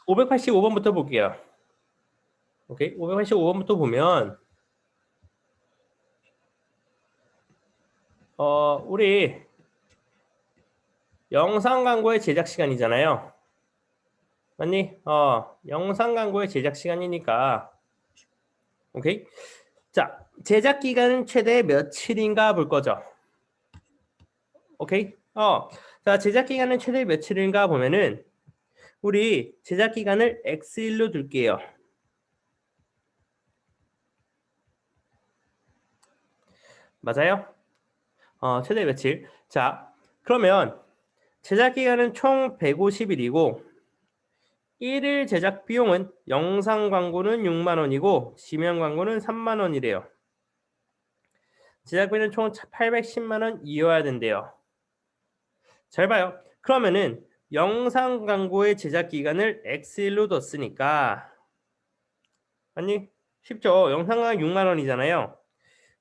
585번부터 볼게요. 오케이, 585번부터 보면 우리 영상 광고의 제작 시간이잖아요. 맞니? 영상 광고의 제작 시간이니까 오케이. 자, 제작 기간은 최대 며칠인가 볼 거죠. 오케이. 자, 제작 기간은 최대 며칠인가 보면은 우리 제작 기간을 X일로 둘게요. 맞아요? 최대 며칠. 자, 그러면 제작 기간은 총 150일이고 1일 제작 비용은 영상 광고는 6만 원이고 지명 광고는 3만 원이래요. 제작비는 총 810만 원 이어야 된대요. 잘 봐요. 그러면은 영상 광고의 제작 기간을 X일로 뒀으니까 아니 쉽죠. 영상 광고 6만 원이잖아요.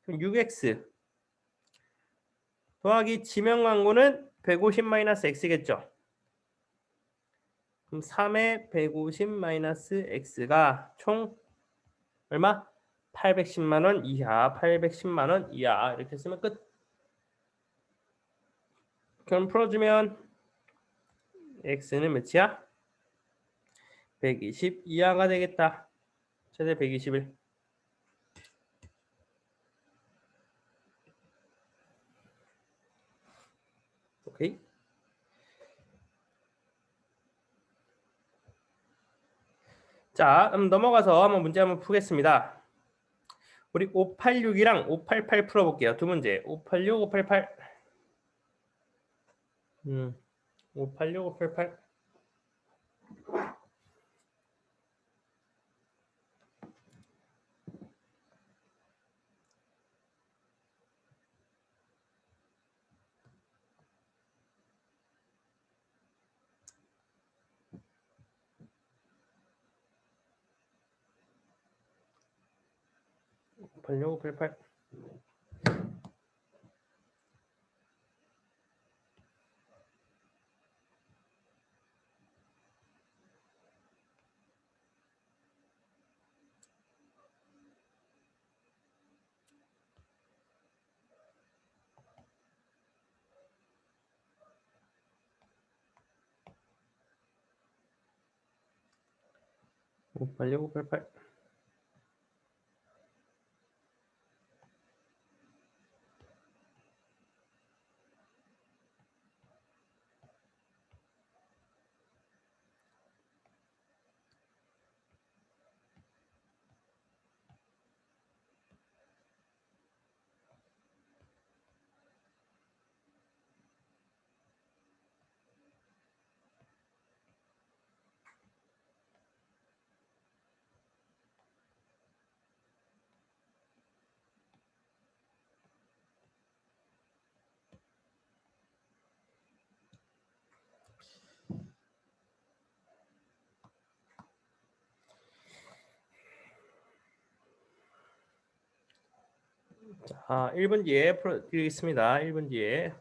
그럼 6X 더하기 지명 광고는 150-X겠죠. 그럼 3의 150-X가 총 얼마? 810만 원 이하, 810만 원 이하 이렇게 쓰면 끝. 그럼 풀어주면 X는 몇이야? 120 이하가 되겠다. 최대 120일. 오케이. 자, 그럼 넘어가서 한번 문제 한번 푸겠습니다. 우리 586이랑 588 풀어볼게요. 두 문제. 586, 588. 586, 588. 오팔육, 588. 오팔육, 588. 자, 1분 뒤에 풀어드리겠습니다. 1분 뒤에.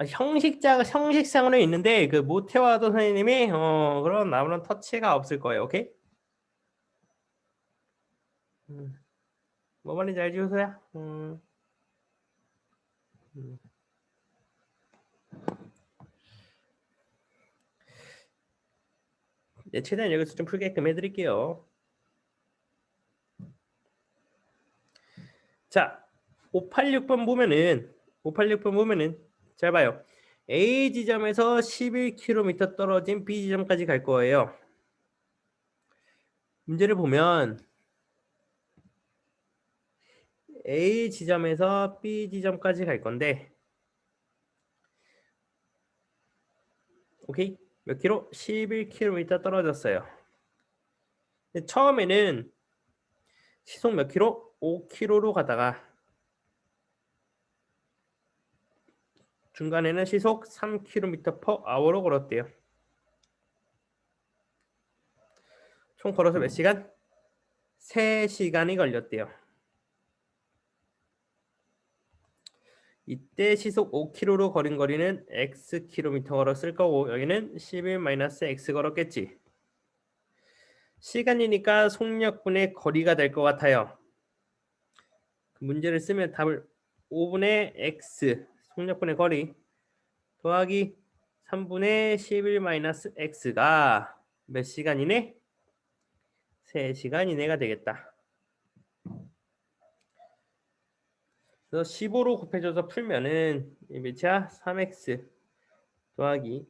형식상으로 있는데 그 모태와도 선생님이 그런 아무런 터치가 없을 거예요. 오케이? 뭐 말인지 알지, 효소야? 네, 최대한 여기서 좀 풀게끔 해드릴게요. 자, 586번 보면은 잘 봐요. A 지점에서 11km 떨어진 B 지점까지 갈 거예요. 문제를 보면 A 지점에서 B 지점까지 갈 건데 오케이? 몇 킬로? 11km 떨어졌어요. 처음에는 시속 몇 킬로? 5km로 가다가 중간에는 시속 3km/h로 걸었대요. 총 걸어서 몇 시간? 3시간이 걸렸대요. 이때 시속 5km로 걸은 거리는 x 걸었을 거고 여기는 11-x 걸었겠지. 시간이니까 속력분의 거리가 될 것 같아요. 그 문제를 쓰면 답을 5분의 x 속력분의 거리 더하기 3분의 11-x가 몇 시간이네? 3시간 이내가 되겠다. 그래서 15로 곱해줘서 풀면은 이 몇이야? 3x 더하기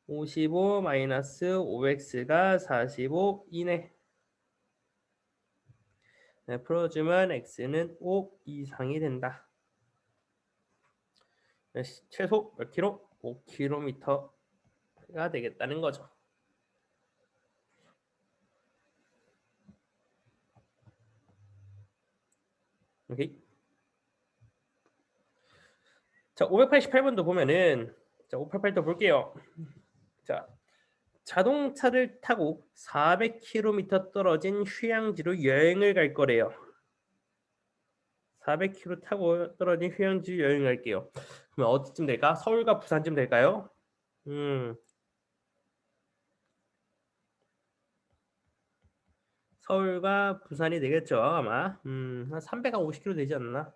55-5x가 45 이내. 네, 풀어주면 x는 5 이상이 된다. 최소 몇 킬로? 5km가 되겠다는 거죠. 오케이. 자, 588번도 보면은 자, 588도 볼게요. 자, 자동차를 타고 400km 떨어진 휴양지로 여행을 갈 거래요. 400km 타고 떨어진 휴양지 여행 갈게요. 그러면 어디쯤 될까? 서울과 부산쯤 될까요? 서울과 부산이 되겠죠 아마. 한 350km 되지 않나?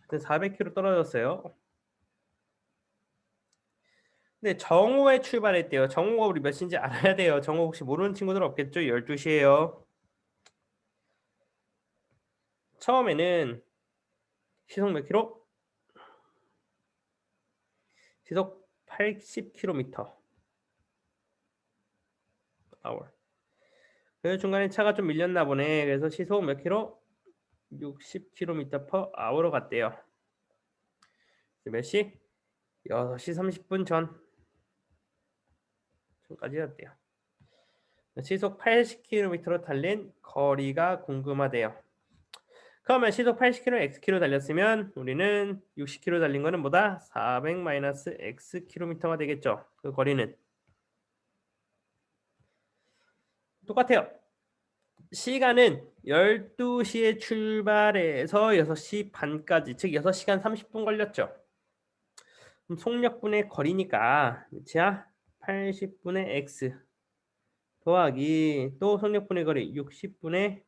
400km 떨어졌어요. 근데 정오에 출발했대요. 정오가 우리 몇 시인지 알아야 돼요. 정오 혹시 모르는 친구들 없겠죠? 12시에요. 처음에는 시속 몇 킬로? 시속 80km hour. 그래서 중간에 차가 좀 밀렸나 보네. 그래서 시속 몇 킬로? 60km per hour로 갔대요. 몇 시? 6시 30분 전까지 갔대요. 시속 80km로 달린 거리가 궁금하대요. 그러면 시속 80km, xkm 달렸으면 우리는 60km 달린 거는 뭐다? 400-xkm가 되겠죠. 그 거리는. 똑같아요. 시간은 12시에 출발해서 6시 반까지, 즉 6시간 30분 걸렸죠. 그럼 속력분의 거리니까 몇이야? 80분의 x 더하기 또 속력분의 거리 60분의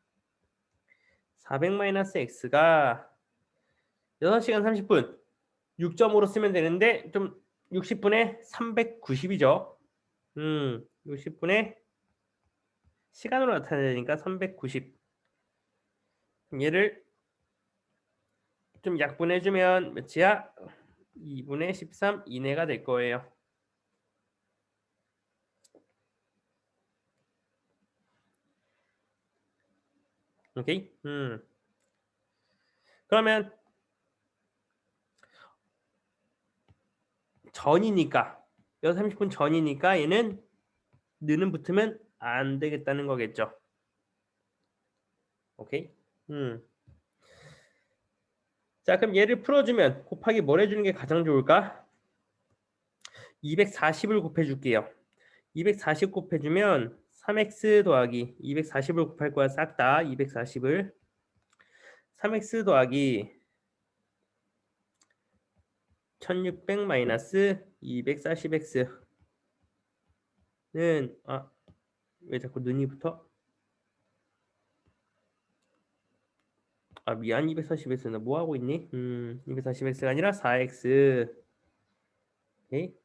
400-x가 6시간 30분 6.5로 쓰면 되는데 좀 60분의 390이죠. 60분의 시간으로 나타내야 되니까 390. 얘를 좀 약분해주면 몇이야? 2분의 13 이내가 될 거예요. 오케이? 그러면 전이니까 6시 30분 전이니까 얘는 느는 붙으면 안 되겠다는 거겠죠. 오케이? 자, 그럼 얘를 풀어주면 곱하기 뭘 해주는 게 가장 좋을까? 240을 곱해줄게요. 240 곱해주면 3x 더하기 240을 곱할 거야. 싹 다 240을 3x 더하기 1600 마이너스 240x는 왜 자꾸 는이 붙어? 미안 240x는 뭐 하고 있니? 240x가 아니라 4x. 오케이.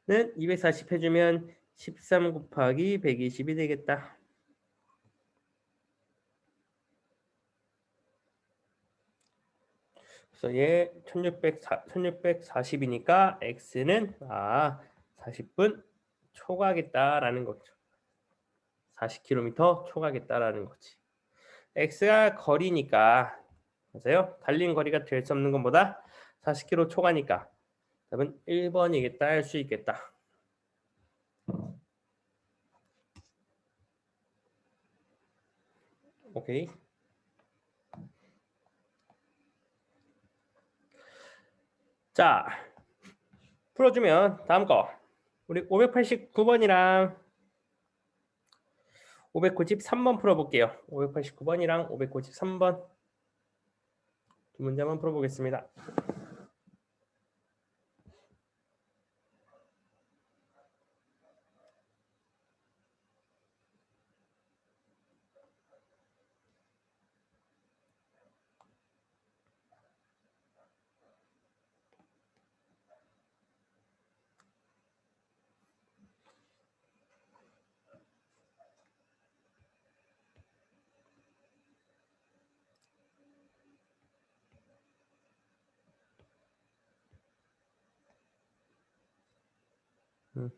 는 240 해주면 13 곱하기 120이 되겠다. 그래서 얘 1640이니까 x는 40분 초과하겠다라는 거죠. 40km 초과하겠다라는 거지. x가 거리니까 맞아요? 달린 거리가 될 수 없는 것보다 40km 초과니까 답은 1번이겠다 할 수 있겠다. 오케이. 자, 풀어주면 다음 거 우리 589번이랑 593번 풀어볼게요. 589번이랑 593번 이 문제 한번 풀어보겠습니다. 음.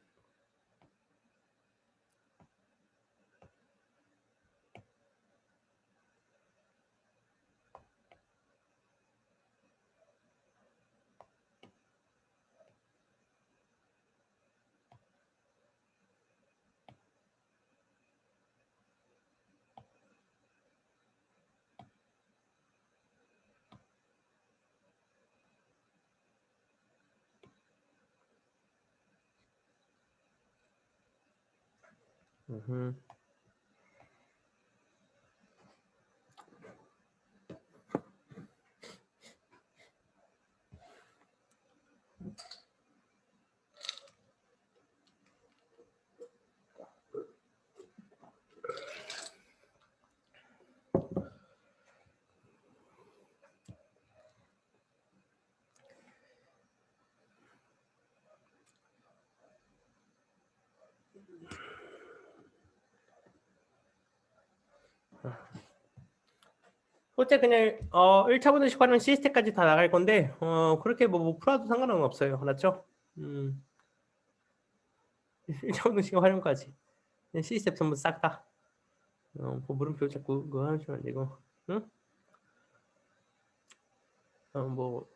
음흠. 어째 그냥 1차부터 10화는 시스템까지 다 나갈 건데 그렇게 뭐 풀어도 상관은 없어요. 알았죠? 1차부터 10화 활용까지 시스템 전부 싹 다. 뭐 물음표 자꾸 그거 하시면 안 되고, 응? 뭐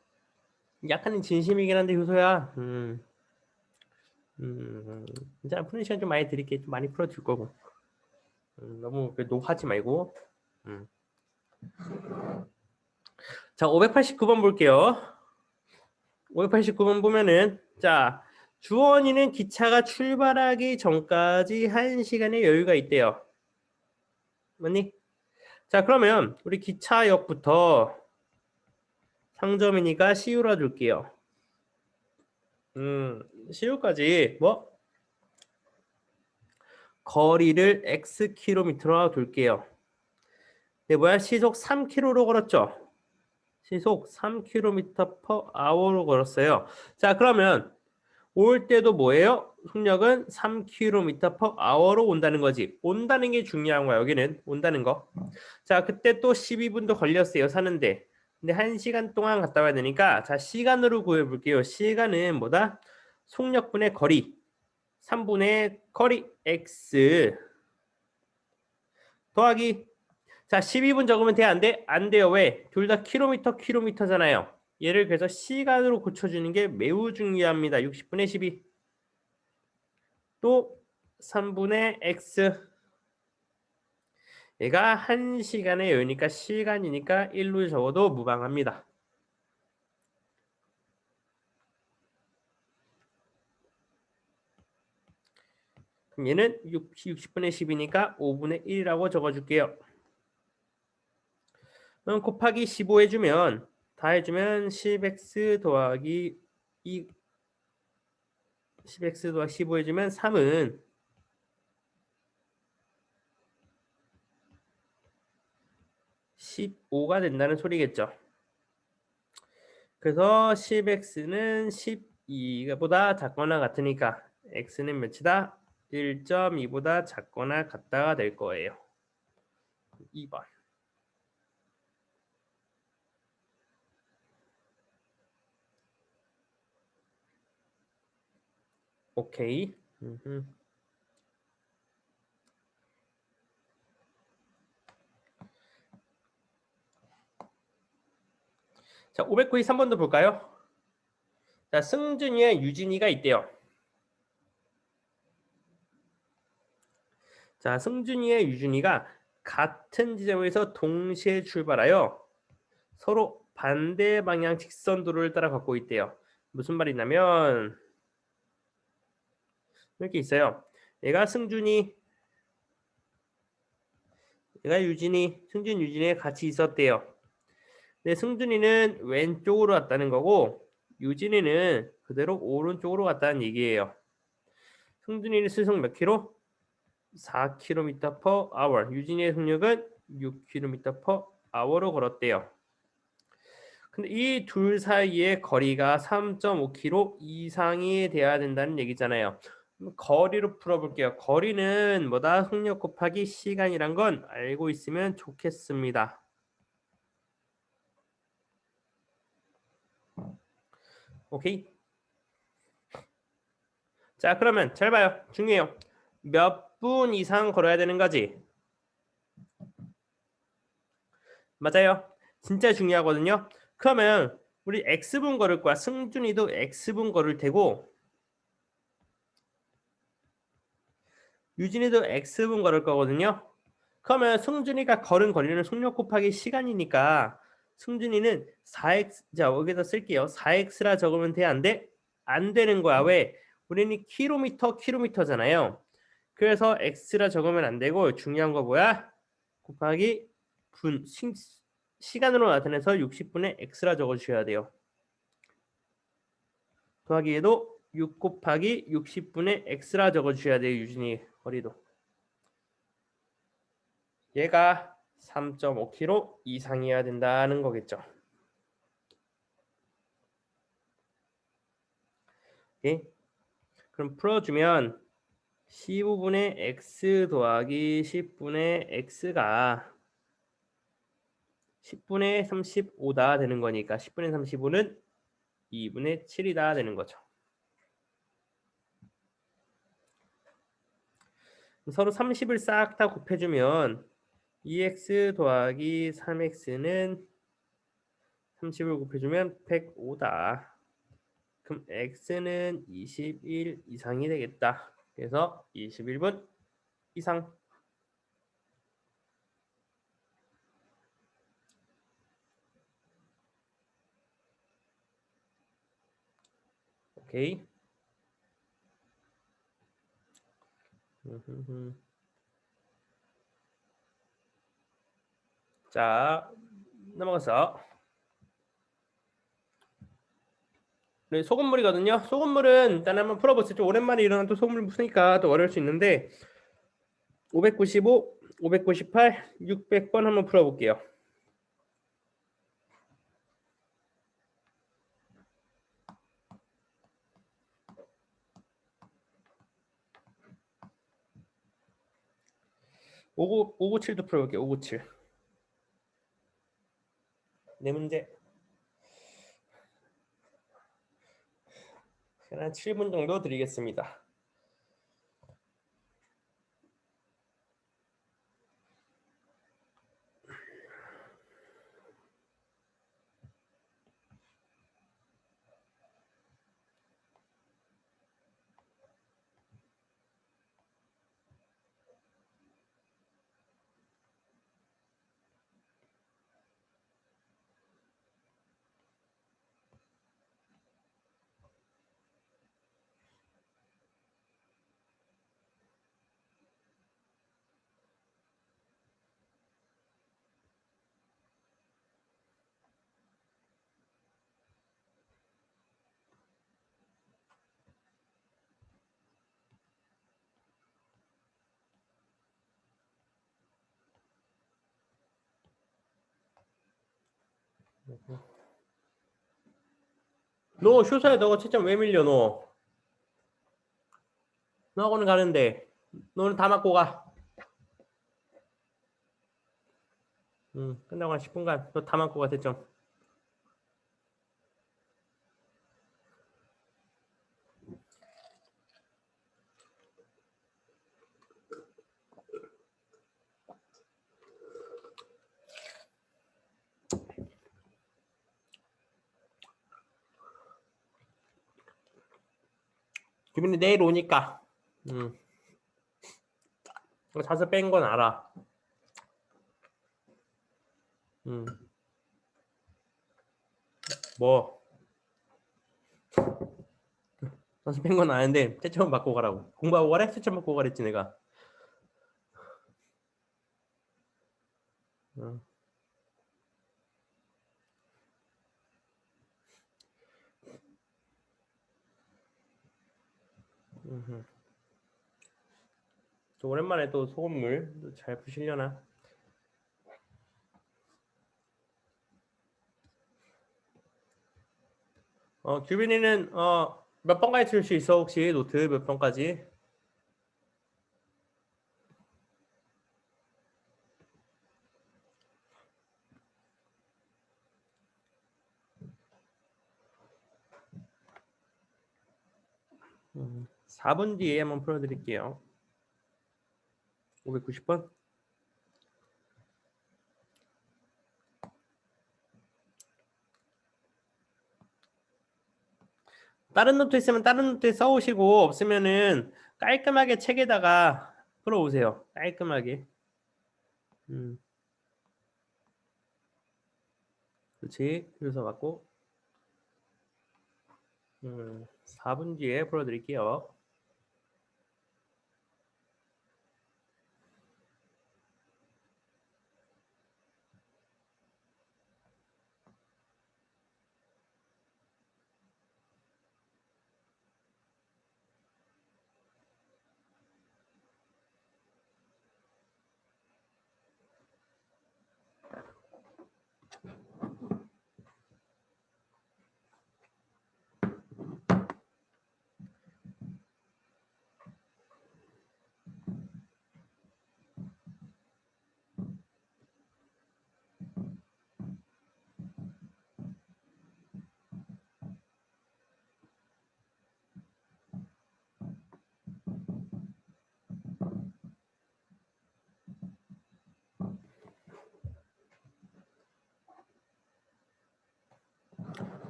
약간은 진심이긴 한데 효소야. 이제 푸는 시간 좀 많이 드릴게. 좀 많이 풀어줄 거고. 너무 노하지 말고. 자, 589번 볼게요. 589번 보면은 자, 주원이는 기차가 출발하기 전까지 1시간의 여유가 있대요. 맞니? 자, 그러면 우리 기차역부터 상점이니까 CU라 줄게요. CU까지 뭐? 거리를 X 킬로미터로 둘게요. 네, 뭐야? 시속 3km로 걸었죠? 시속 3km/h로 걸었어요. 자, 그러면 올 때도 뭐예요? 속력은 3km/h로 온다는 거지. 온다는 게 중요한 거야. 여기는 온다는 거. 자, 그때 또 12분도 걸렸어요. 사는데. 근데 1시간 동안 갔다 와야 되니까 자, 시간으로 구해 볼게요. 시간은 뭐다? 속력분의 거리. 3분의 거리 x 더하기 자, 12분 적으면 돼? 안 돼? 안 돼요. 왜? 둘 다 킬로미터잖아요. 얘를 그래서 시간으로 고쳐주는 게 매우 중요합니다. 60분의 12. 또 3분의 x. 얘가 1시간의 여유니까 시간이니까 1로 적어도 무방합니다. 그럼 얘는 60분의 10이니까 5분의 1이라고 적어줄게요. 그럼 곱하기 15 해주면 다 해주면 10x 더하기 2 10x 더하기 15 해주면 3은 15가 된다는 소리겠죠. 그래서 10x는 12보다 작거나 같으니까 x는 몇이다? 1.2보다 작거나 같다가 될 거예요. 2번. 오케이. 자, 593번도 볼까요? 자, 승준이와 유진이가 있대요. 자, 승준이와 유진이가 같은 지점에서 동시에 출발하여 서로 반대 방향 직선도로를 따라 걷고 있대요. 무슨 말이냐면 이렇게 있어요. 얘가 승준이, 얘가 유진이, 승준, 유진이 같이 있었대요. 네, 승준이는 왼쪽으로 갔다는 거고 유진이는 그대로 오른쪽으로 갔다는 얘기예요. 승준이는 시속 몇 킬로? 4km per hour. 유진이의 속력은 6km per hour로 걸었대요. 근데 이 둘 사이의 거리가 3.5km 이상이 돼야 된다는 얘기잖아요. 거리로 풀어볼게요. 거리는 뭐다? 속력 곱하기 시간이란 건 알고 있으면 좋겠습니다. 오케이? 자, 그러면 잘 봐요. 중요해요. 몇 분 이상 걸어야 되는 거지? 맞아요. 진짜 중요하거든요. 그러면 우리 X분 걸을 거야. 승준이도 X분 걸을 테고 유진이도 X분 걸을 거거든요. 그러면 승준이가 걸은 거리는 속력 곱하기 시간이니까 승준이는 4x, 자 여기다 쓸게요. 4x라 적으면 돼? 안 돼? 안 되는 거야. 왜? 우리는 킬로미터잖아요. 그래서 x라 적으면 안 되고 중요한 거 뭐야? 곱하기 분, 시간으로 나타내서 60분에 x라 적어주셔야 돼요. 더하기에도 6 곱하기 60분에 x라 적어주셔야 돼요. 유진이 거리도. 얘가 3.5km 이상이어야 된다는 거겠죠. 오케이? 그럼 풀어주면 15분의 x 더하기 10분의 x가 10분의 35다 되는 거니까 10분의 35는 2분의 7이다 되는 거죠. 서로 30을 싹 다 곱해주면 2x 더하기 3x는 30을 곱해주면 105다. 그럼 x는 21 이상이 되겠다. 그래서 21분 이상. 오케이. 자, 넘어가서 네, 소금물이거든요. 소금물은 일단 한번 풀어보세요. 좀 오랜만에 일어난 또 소금물 푸니까 또 어려울 수 있는데 595, 598, 600번 한번 풀어볼게요. 오구 597도 풀어볼게요. 597. 네 문제. 한 7분 정도 드리겠습니다. 너 쇼사에 너가 채점 왜 밀려 너? 너하고는 가는데 너는 다 맞고 가. 끝나고 한 10분간 너 다 맞고 가 채점. 주민이 내일 오니까 자세 뺀 건 알아. 뭐 자세 뺀 건 아는데 채점 받고 가라고. 공부하고 가래? 채점 받고 가랬지 내가. 오랜만에 또 소금물 잘 푸시려나? 규빈이는 몇 번까지 칠 수 있어? 혹시 노트 몇 번까지? 음, 4분 뒤에 한번 풀어드릴게요. 590번? 다른 노트 있으면 다른 노트에 써오시고 없으면은 깔끔하게 책에다가 풀어오세요. 깔끔하게. 그렇지. 그래서 맞고 4분 뒤에 풀어드릴게요.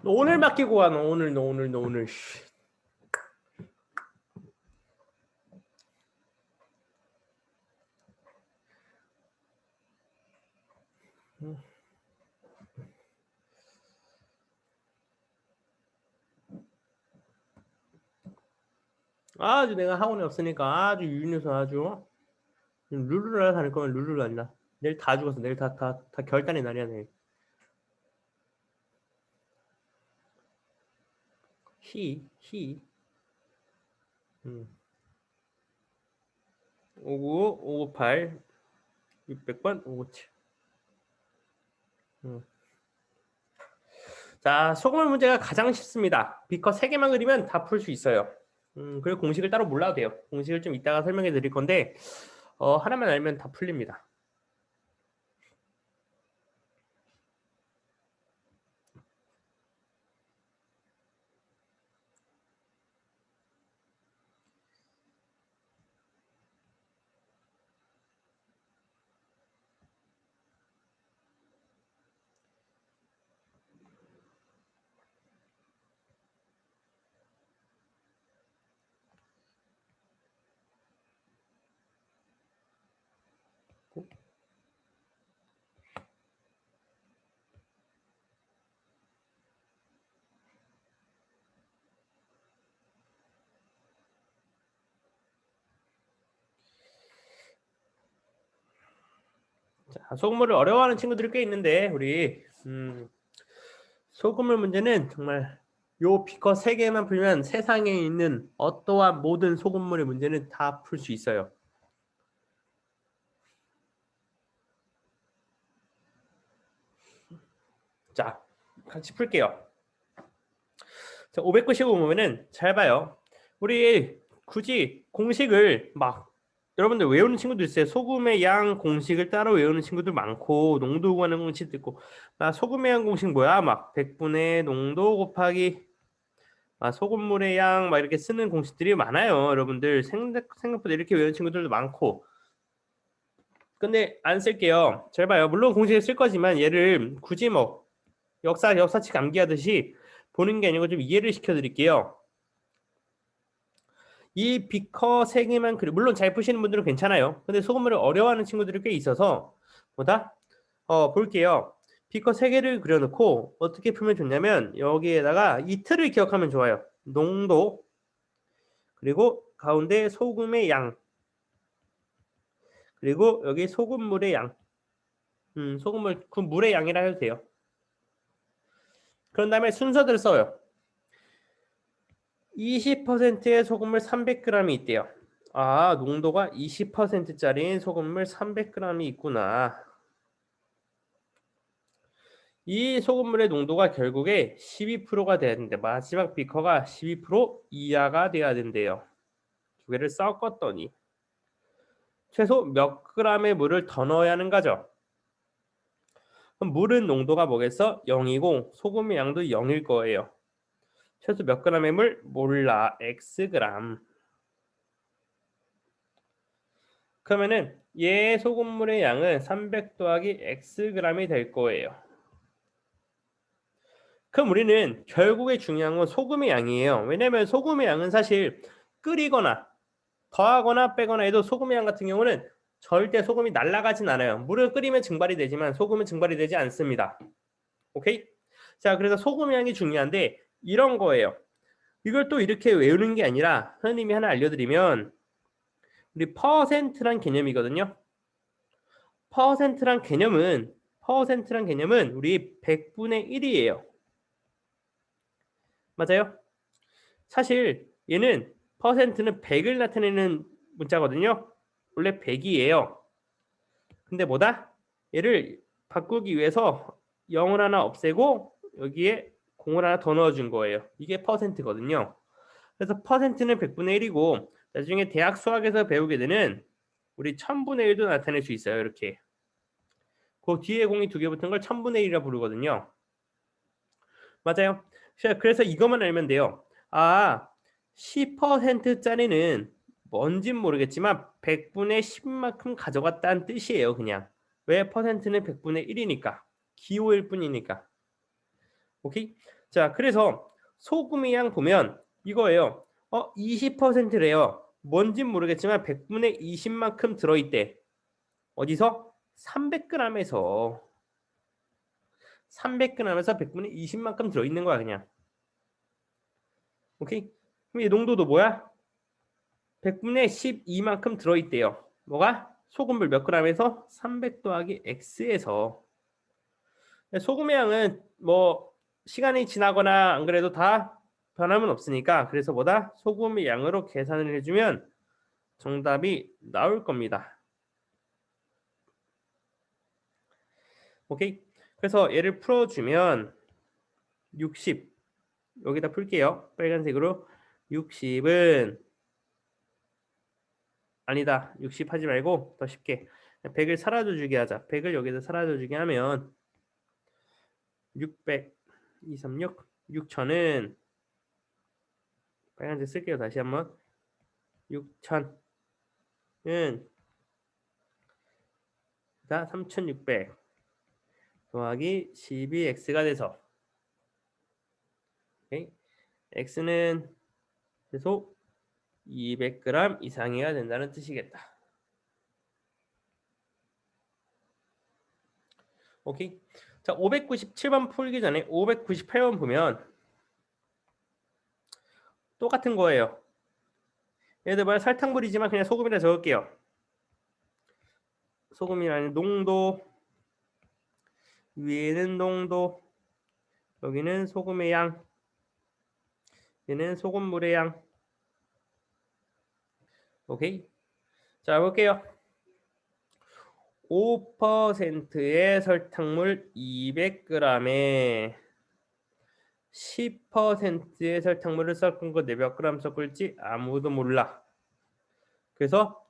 너 오늘 맡기고 와. 너 오늘. 아주 내가 학원에 없으니까 아주 유인해서 아주 룰루랄라 다닐 거면 룰루랄라. 내일 다 죽었어. 내일 다 결단의 날이야 내일. 히. 59, 558, 600번, 557. 자, 소금물 문제가 가장 쉽습니다. 비커 3개만 그리면 다 풀 수 있어요. 그리고 공식을 따로 몰라도 돼요. 공식을 좀 이따가 설명해 드릴 건데 하나만 알면 다 풀립니다. 자, 소금물을 어려워하는 친구들이 꽤 있는데 우리 소금물 문제는 정말 요 비커 3개만 풀면 세상에 있는 어떠한 모든 소금물의 문제는 다 풀 수 있어요. 자, 같이 풀게요. 자, 595 보면은 잘 봐요. 우리 굳이 공식을 막 여러분들 외우는 친구들 있어요. 소금의 양 공식을 따로 외우는 친구들 많고 농도 구하는 공식도 있고 나 소금의 양 공식 뭐야? 막 100분의 농도 곱하기 소금물의 양 막 이렇게 쓰는 공식들이 많아요. 여러분들 생각보다 이렇게 외우는 친구들도 많고 근데 안 쓸게요. 잘 봐요. 물론 공식을 쓸 거지만 얘를 굳이 뭐 역사책 암기하듯이 보는 게 아니고 좀 이해를 시켜드릴게요. 이 비커 3개만 물론 잘 푸시는 분들은 괜찮아요. 근데 소금물을 어려워하는 친구들이 꽤 있어서 뭐다? 볼게요. 비커 3개를 그려놓고 어떻게 풀면 좋냐면 여기에다가 이 틀을 기억하면 좋아요. 농도 그리고 가운데 소금의 양 그리고 여기 소금물의 양 소금물 그 물의 양이라 해도 돼요. 그런 다음에 순서대로 써요. 20%의 소금물 300g이 있대요. 아, 농도가 20%짜리인 소금물 300g이 있구나. 이 소금물의 농도가 결국에 12%가 돼야 되는데 마지막 비커가 12% 이하가 돼야 된대요. 두 개를 섞었더니 최소 몇 g의 물을 더 넣어야 하는 거죠. 그럼 물은 농도가 뭐겠어? 0이고 소금의 양도 0일 거예요. 최소 몇 g의 물? 몰라. Xg. 그러면은 얘 소금물의 양은 300 더하기 Xg이 될 거예요. 그럼 우리는 결국에 중요한 건 소금의 양이에요. 왜냐면 소금의 양은 사실 끓이거나 더하거나 빼거나 해도 소금의 양 같은 경우는 절대 소금이 날아가진 않아요. 물을 끓이면 증발이 되지만 소금은 증발이 되지 않습니다. 오케이? 자, 그래서 소금의 양이 중요한데 이런 거예요. 이걸 또 이렇게 외우는 게 아니라 선생님이 하나 알려드리면 우리 퍼센트란 개념이거든요. 퍼센트란 개념은 우리 100분의 1이에요. 맞아요? 사실 얘는 퍼센트는 100을 나타내는 문자거든요. 원래 100이에요. 근데 뭐다? 얘를 바꾸기 위해서 0을 하나 없애고 여기에 0을 하나 더 넣어준 거예요. 이게 퍼센트거든요. 그래서 퍼센트는 100분의 1이고 나중에 대학 수학에서 배우게 되는 우리 1000분의 1도 나타낼 수 있어요. 이렇게. 그 뒤에 공이 두 개 붙은 걸 1000분의 1이라 부르거든요. 맞아요. 그래서 이것만 알면 돼요. 아, 10%짜리는 뭔진 모르겠지만 100분의 10만큼 가져갔다는 뜻이에요. 그냥. 왜? 퍼센트는 100분의 1이니까. 기호일 뿐이니까. 오케이? 자, 그래서 소금의 양 보면 이거예요. 20%래요. 뭔진 모르겠지만 100분의 20만큼 들어있대. 어디서? 300g에서 100분의 20만큼 들어있는 거야 그냥. 오케이? 그럼 이 농도도 뭐야? 100분의 12만큼 들어있대요. 뭐가? 소금물 몇 g에서? 300 더하기 x에서. 소금의 양은 뭐 시간이 지나거나 안 그래도 다 변함은 없으니까 그래서 뭐다? 소금의 양으로 계산을 해주면 정답이 나올 겁니다. 오케이? 그래서 얘를 풀어주면 60 여기다 풀게요. 빨간색으로 60은 아니다. 60 하지 말고 더 쉽게 100을 사라져 주게 하자. 100을 여기다 사라져 주게 하면 600 236 6000은 빨간색 쓸게요. 다시 한번 6000은 3600 더하기 12x가 돼서 오케이? x는 최소 200g 이상이어야 된다는 뜻이겠다. 오케이? 자, 597번 풀기 전에 598번 보면 똑같은 거예요. 예를 들어 설탕물이지만 그냥 소금이라 적을게요. 소금이라는 농도, 위에는 농도, 여기는 소금의 양, 얘는 소금물의 양. 오케이? 자, 볼게요. 5%의 설탕물 200g에 10%의 설탕물을 섞은 거 몇 g 섞을지 아무도 몰라. 그래서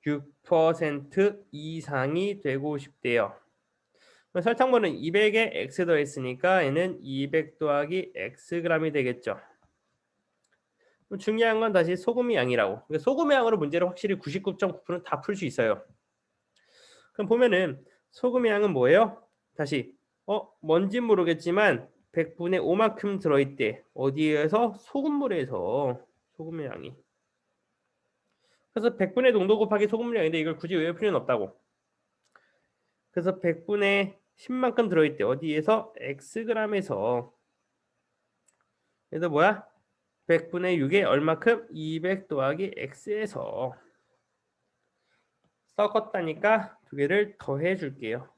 6% 이상이 되고 싶대요. 설탕물은 200에 x 더했으니까 얘는 200 더하기 xg이 되겠죠. 중요한 건 다시 소금의 양이라고. 소금의 양으로 문제를 확실히 99.9%는 다 풀 수 있어요. 그럼 보면은 소금의 양은 뭐예요? 다시 뭔진 모르겠지만 100분의 5만큼 들어있대. 어디에서? 소금물에서 소금의 양이. 그래서 100분의 농도 곱하기 소금물 양인데 이걸 굳이 외울 필요는 없다고. 그래서 100분의 10만큼 들어있대. 어디에서? xg에서. 그래서 뭐야? 100분의 6에 얼마큼? 200 더하기 x에서. 섞었다니까 두 개를 더해 줄게요.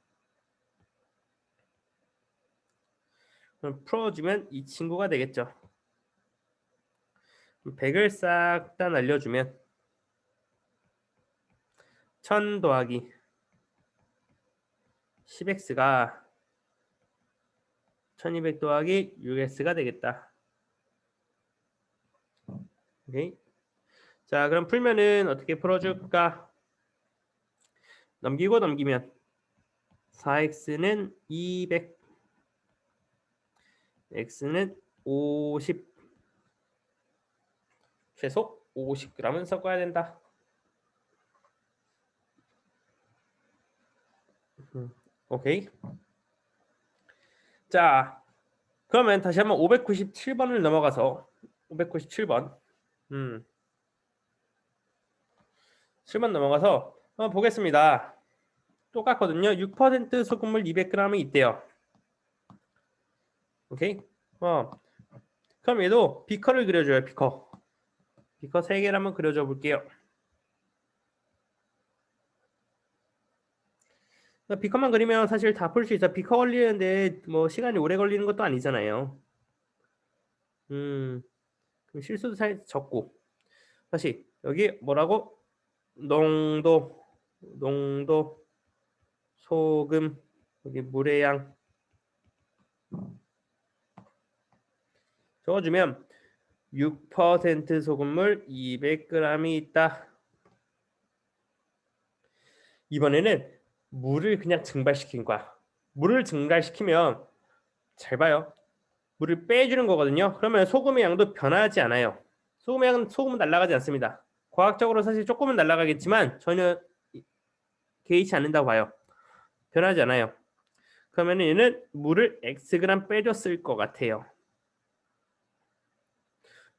그럼 풀어주면 이 친구가 되겠죠. 100을 싹 다 날려주면 1000 더하기 10x가 1200 더하기 6x가 되겠다. 오케이. 자, 그럼 풀면은 어떻게 풀어줄까? 넘기고 넘기면 4x는 200, x는 50, 최소 50g은 섞어야 된다. 오케이. 자, 그러면 다시 한번 597번을 넘어가서 597번 7번 넘어가서 한번 보겠습니다. 똑같거든요. 6% 소금물 200g이 있대요. 오케이. 그럼 얘도 비커를 그려줘요. 비커 3개를 한번 그려줘 볼게요. 비커만 그리면 사실 다 풀 수 있어. 비커 걸리는데 뭐 시간이 오래 걸리는 것도 아니잖아요. 그럼 실수도 살짝 적고. 다시 여기 뭐라고? 농도 소금, 여기 물의 양 적어주면 6% 소금물 200g이 있다. 이번에는 물을 그냥 증발시킨 거야. 물을 증발시키면 잘 봐요. 물을 빼주는 거거든요. 그러면 소금의 양도 변하지 않아요. 소금은 날아가지 않습니다. 과학적으로 사실 조금은 날아가겠지만 전혀 개의치 않는다고 봐요. 변하지 않아요. 그러면 얘는 물을 Xg 빼줬을 것 같아요.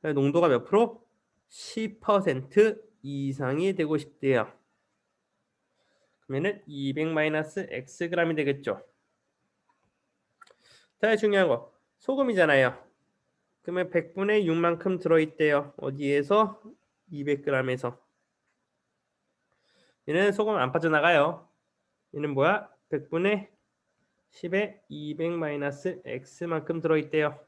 농도가 몇 프로? 10% 이상이 되고 싶대요. 그러면은 200-Xg이 되겠죠. 더 중요한 거 소금이잖아요. 그러면 100분의 6만큼 들어있대요. 어디에서? 200g에서. 얘는 소금 안 빠져나가요. 얘는 뭐야? 100분의 10에 200-X만큼 들어있대요.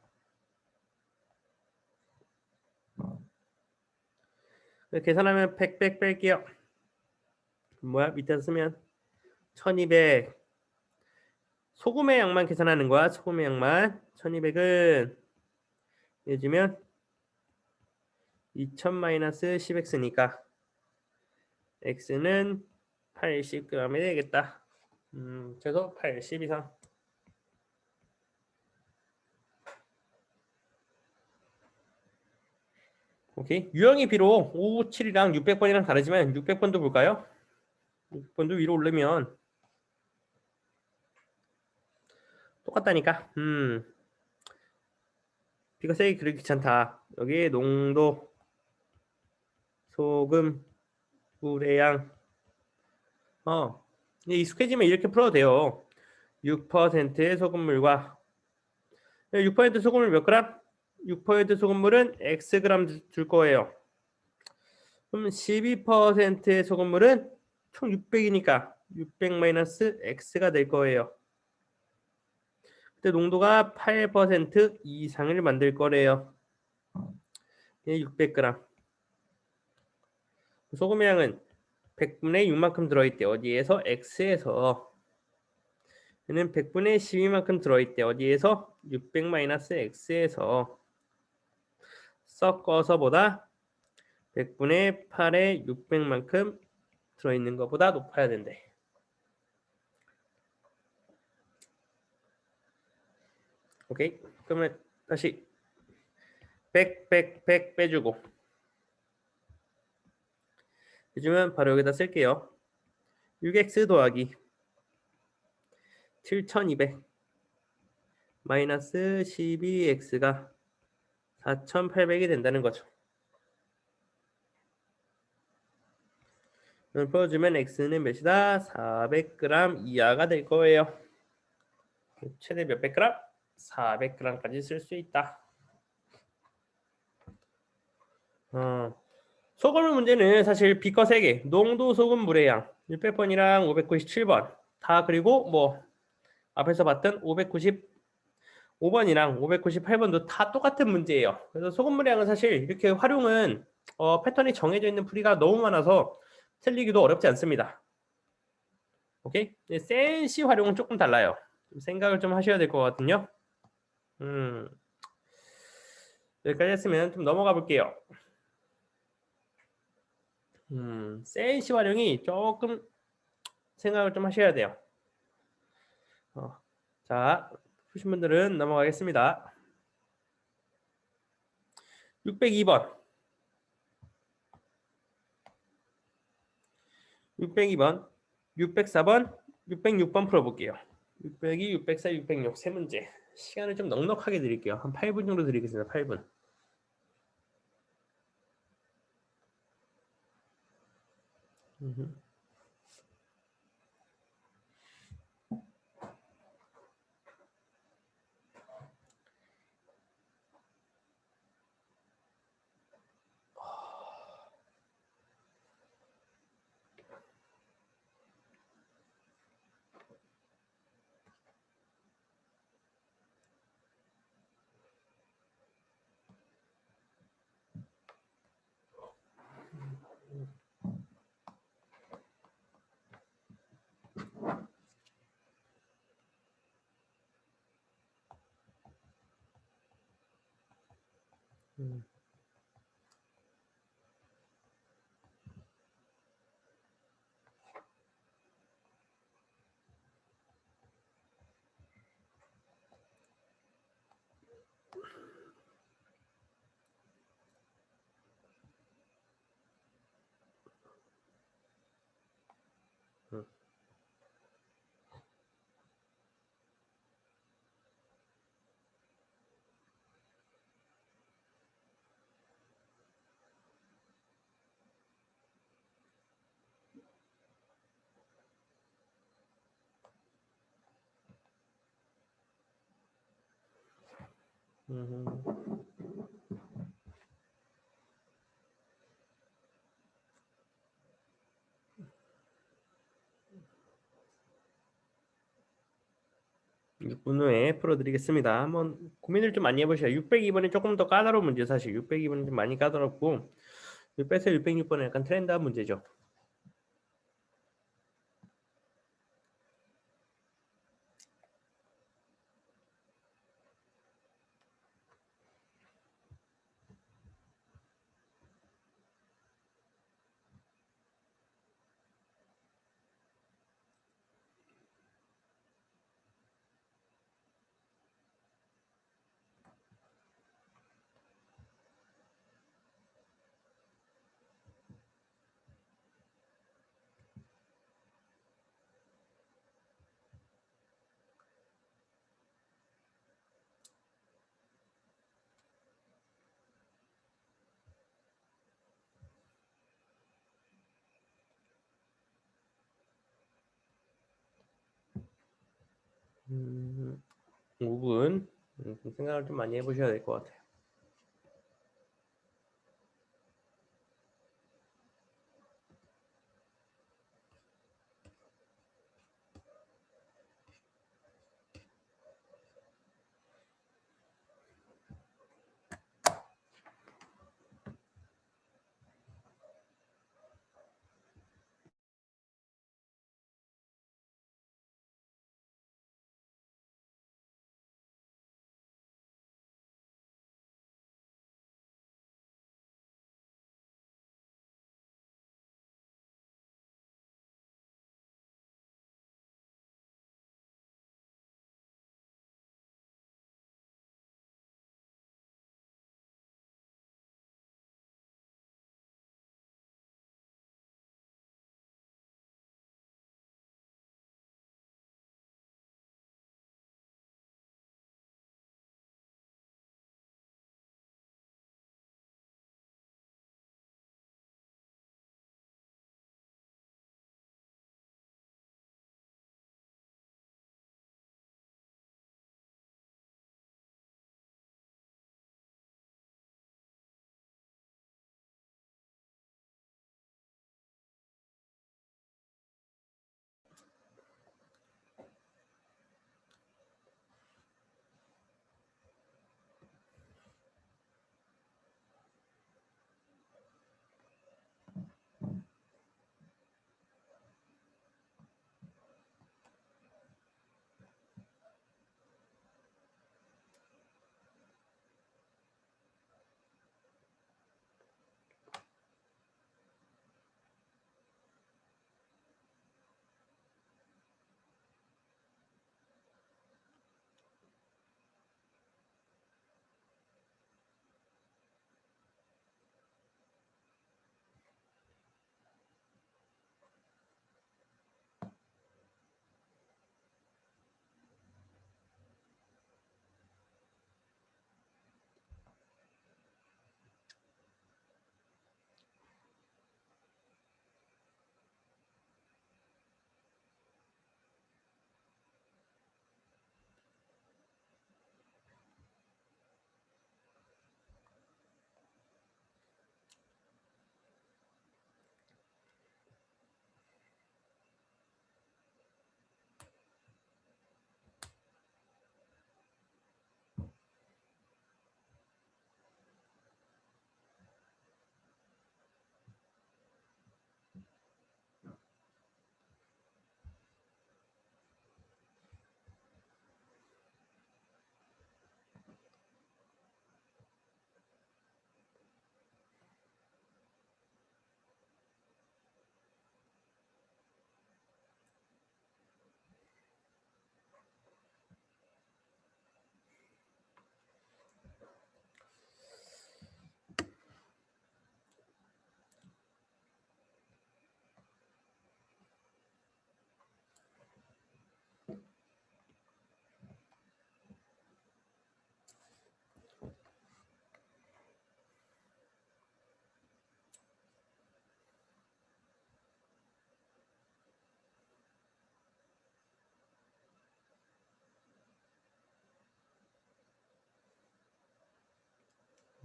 계산하면 100 뺄게요. 뭐야? 밑에 쓰면 1200. 소금의 양만 계산하는 거야. 소금의 양만. 1200은 예주면 2000-10x니까 x는 80g이 되겠다. 최소 80 이상. 오케이. 유형이 비록 557이랑 600번이랑 다르지만 600번도 볼까요? 600번도 위로 올리면 똑같다니까. 비가 세기 그렇게 귀찮다. 여기 농도, 소금, 물의 양. 익숙해지면 이렇게 풀어도 돼요. 6%의 소금물과 6% 소금물 몇 그램? 6% 소금물은 Xg 줄 거예요. 그럼 12%의 소금물은 총 600이니까 600-X가 될 거예요. 그때 농도가 8% 이상을 만들 거래요. 600g. 소금의 양은 100분의 6만큼 들어있대. 어디에서? X에서. 얘는 100분의 12만큼 들어있대. 어디에서? 600-X에서. 섞어서보다 100분의 8에 600만큼 들어있는 것보다 높아야 된대. 오케이. 그러면 다시 100 빼주고 해주면 바로 여기다 쓸게요. 6x 더하기 7200 마이너스 12x가 4800이 된다는 거죠. 풀어주면 x는 몇이다? 400g 이하가 될 거예요. 최대 몇백 g? 400g까지 쓸 수 있다. 소금물 문제는 사실 비커 3개, 농도 소금 물의 양 600번이랑 597번 다 그리고 뭐 앞에서 봤던 595번이랑 598번도 다 똑같은 문제예요. 그래서 소금물의 양은 사실 이렇게 활용은 패턴이 정해져 있는 풀이가 너무 많아서 틀리기도 어렵지 않습니다. 오케이? 네, 센시 활용은 조금 달라요. 좀 생각을 좀 하셔야 될 것 같거든요. 여기까지 했으면 좀 넘어가 볼게요. 센시 활용이 조금 생각을 좀 하셔야 돼요. 자, 푸신 분들은 넘어가겠습니다. 602번. 602번, 604번, 606번 풀어볼게요. 602, 604, 606 세 문제. 시간을 좀 넉넉하게 드릴게요. 한 8분 정도 드리겠습니다. 8분. 육 분 후에 풀어드리겠습니다. 한번 고민을 좀 많이 해보셔요. 602번이 조금 더 까다로운 문제 사실 602번은 좀 많이 까다롭고 600에서 606번은 약간 트렌드한 문제죠. 음, 5분 생각을 좀 많이 해보셔야 될 것 같아요.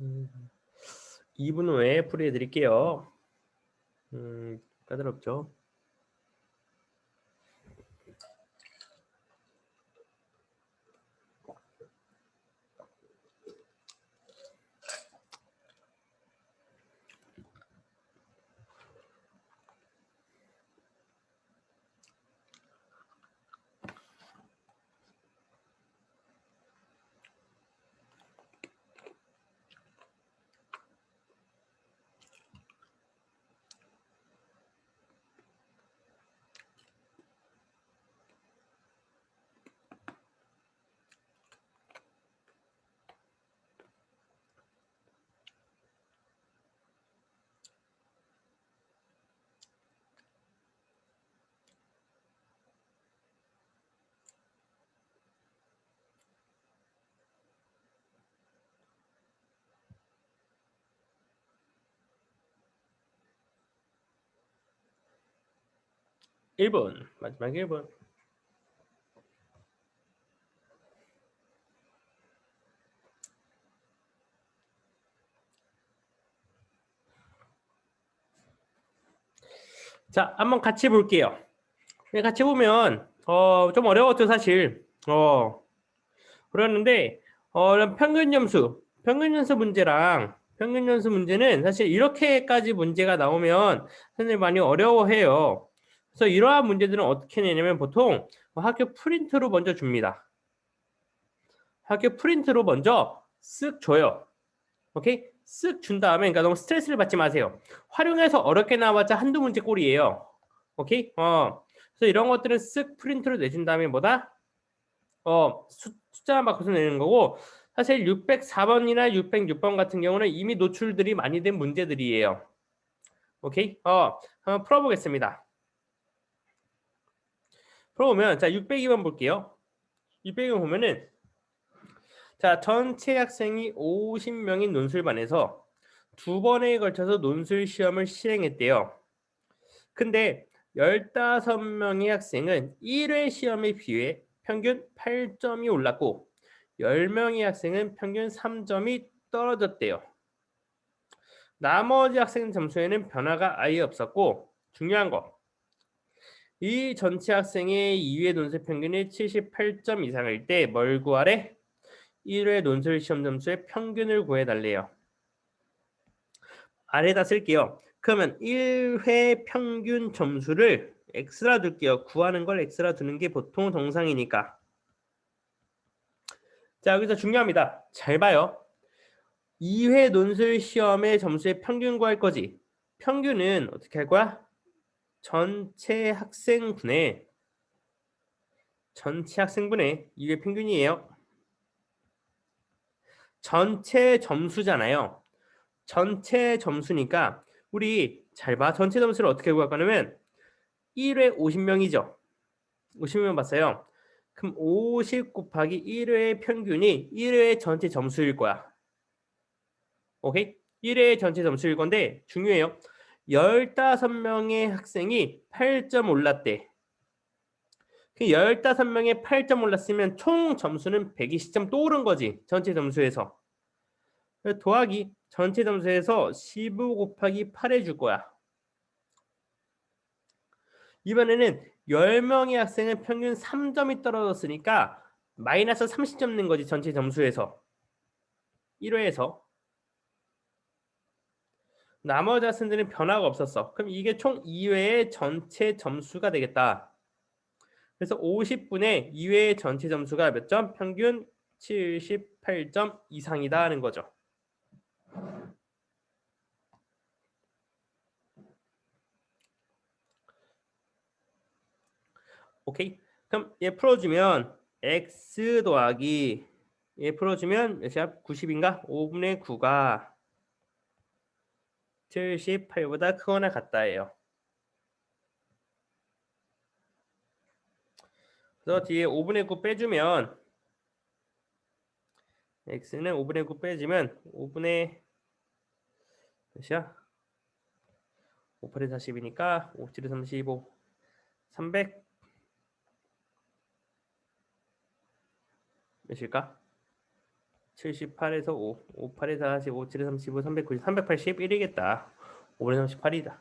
2분 후에 풀이해 드릴게요. 까다롭죠? (1분) 마지막 1분. 자, 한번 같이 볼게요. 같이 보면 좀 어려웠죠, 사실. 그랬는데 이런 평균 점수 문제는 사실 이렇게까지 문제가 나오면 선생님이 많이 어려워해요. 그래서 이러한 문제들은 어떻게 내냐면 보통 학교 프린트로 먼저 줍니다. 학교 프린트로 먼저 쓱 줘요. 오케이? 쓱 준 다음에, 그러니까 너무 스트레스를 받지 마세요. 활용해서 어렵게 나와봤자 한두 문제 꼴이에요. 오케이? 그래서 이런 것들은 쓱 프린트로 내준 다음에 뭐다? 숫자만 바꿔서 내는 거고, 사실 604번이나 606번 같은 경우는 이미 노출들이 많이 된 문제들이에요. 오케이? 한번 풀어보겠습니다. 풀어보면, 자, 602번 볼게요. 602번 보면은, 자, 전체 학생이 50명인 논술반에서 2번에 걸쳐서 논술 시험을 시행했대요. 근데 15명의 학생은 1회 시험에 비해 평균 8점이 올랐고 10명의 학생은 평균 3점이 떨어졌대요. 나머지 학생 점수에는 변화가 아예 없었고 중요한 거, 이 전체 학생의 2회 논술 평균이 78점 이상일 때 뭘 구하래? 1회 논술 시험 점수의 평균을 구해달래요. 아래다 쓸게요. 그러면 1회 평균 점수를 x라 둘게요. 구하는 걸 x라 두는 게 보통 정상이니까. 자, 여기서 중요합니다. 잘 봐요. 2회 논술 시험의 점수의 평균 구할 거지. 평균은 어떻게 할 거야? 전체 학생분의 2회 평균이에요. 전체 점수잖아요. 전체 점수니까 우리 잘 봐. 전체 점수를 어떻게 구할 거냐면 1회 50명이죠. 50명 봤어요. 그럼 50 곱하기 1회의 평균이 1회 전체 점수일 거야. 오케이? 1회 전체 점수일 건데 중요해요. 15명의 학생이 8점 올랐대. 그 15명의 8점 올랐으면 총 점수는 120점 또 오른 거지. 전체 점수에서. 더하기 전체 점수에서 15 곱하기 8 해줄 거야. 이번에는 10명의 학생은 평균 3점이 떨어졌으니까 마이너스 30점 낸 거지. 전체 점수에서. 1회에서. 나머지 학생들은 변화가 없었어. 그럼 이게 총 2회의 전체 점수가 되겠다. 그래서 50분의 2회의 전체 점수가 몇 점? 평균 78점 이상이다 하는 거죠. 오케이? 그럼 얘 풀어주면 x 더하기 얘 풀어주면 몇이야? 90인가? 5분의 9가 78보다 크거나 같다예요. 그래서 뒤에 5분의 9 빼주면 x는 5분의 9 빼주면 5분의 몇이야? 5, 8에 40이니까 5, 7에 35 300 몇일까? 78에서 5, 58에서 40, 57에서 35, 390, 381이겠다. 5분의 38이다.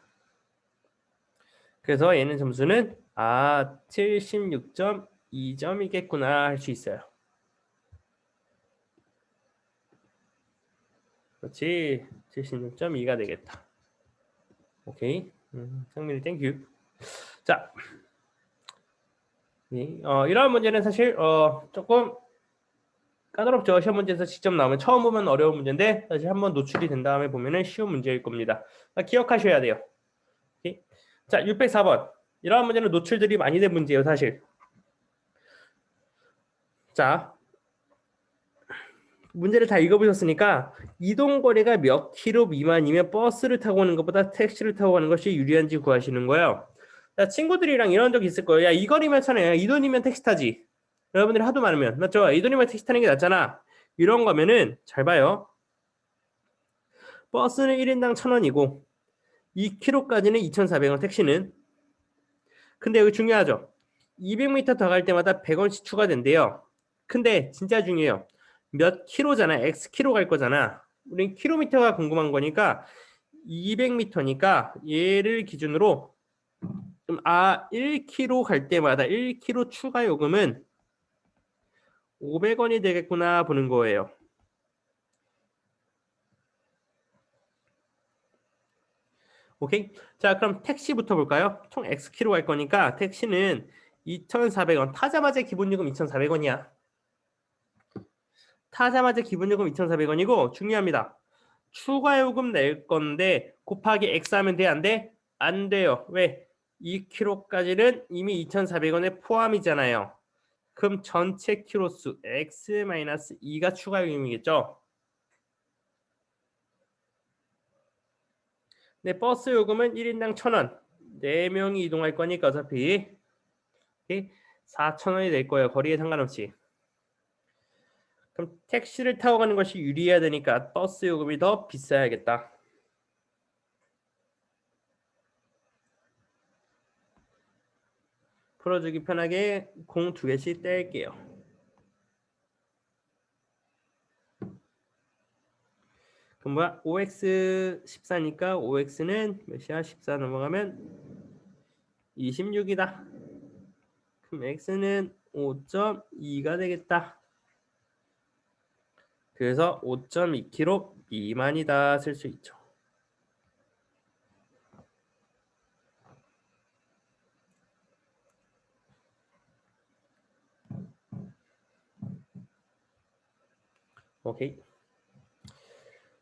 그래서 얘는 점수는 76.2점이겠구나 할 수 있어요. 그렇지. 76.2가 되겠다. 오케이. 상민이 땡큐. 자, 이런 문제는 사실 조금 까다롭죠. 시험 문제에서 직접 나오면 처음 보면 어려운 문제인데 사실 한번 노출이 된 다음에 보면은 쉬운 문제일 겁니다. 기억하셔야 돼요. 오케이? 자, 604번. 이러한 문제는 노출들이 많이 된 문제예요, 사실. 자, 문제를 다 읽어보셨으니까 이동거리가 몇 킬로 미만이면 버스를 타고 오는 것보다 택시를 타고 가는 것이 유리한지 구하시는 거예요. 자, 친구들이랑 이런 적 있을 거예요. 야, 이 거리면 차네. 이 돈이면 택시 타지. 여러분들이 하도 많으면 맞죠? 이 돈이면 택시 타는 게 낫잖아. 이런 거면은 잘 봐요. 버스는 1인당 1,000원이고 2km까지는 2,400원 택시는. 근데 여기 중요하죠. 200m 더 갈 때마다 100원씩 추가된대요. 근데 진짜 중요해요. 몇 킬로잖아. X 킬로 갈 거잖아. 우린 킬로미터가 궁금한 거니까 200m니까 얘를 기준으로 1km 갈 때마다 1km 추가 요금은 500원이 되겠구나 보는 거예요. 오케이? 자, 그럼 택시부터 볼까요? 총 X키로 갈 거니까 택시는 2,400원. 타자마자 기본요금 2,400원이야. 타자마자 기본요금 2,400원이고 중요합니다. 추가요금 낼 건데 곱하기 X 하면 돼? 안 돼? 안 돼요. 왜? 2km까지는 이미 2,400원에 포함이잖아요. 그럼 전체 키로수 X-2가 추가요금이겠죠? 네, 버스 요금은 1인당 1,000원. 4명이 이동할 거니까 어차피 4,000원이 될 거예요. 거리에 상관없이. 그럼 택시를 타고 가는 것이 유리해야 되니까 버스 요금이 더 비싸야겠다. 풀어주기 편하게 공 2개씩 뗄게요. 그럼 뭐야? 5x 14니까 5x는 몇이야? 14 넘어가면 26이다. 그럼 x는 5.2가 되겠다. 그래서 5.2km 미만이다 쓸 수 있죠. 오케이.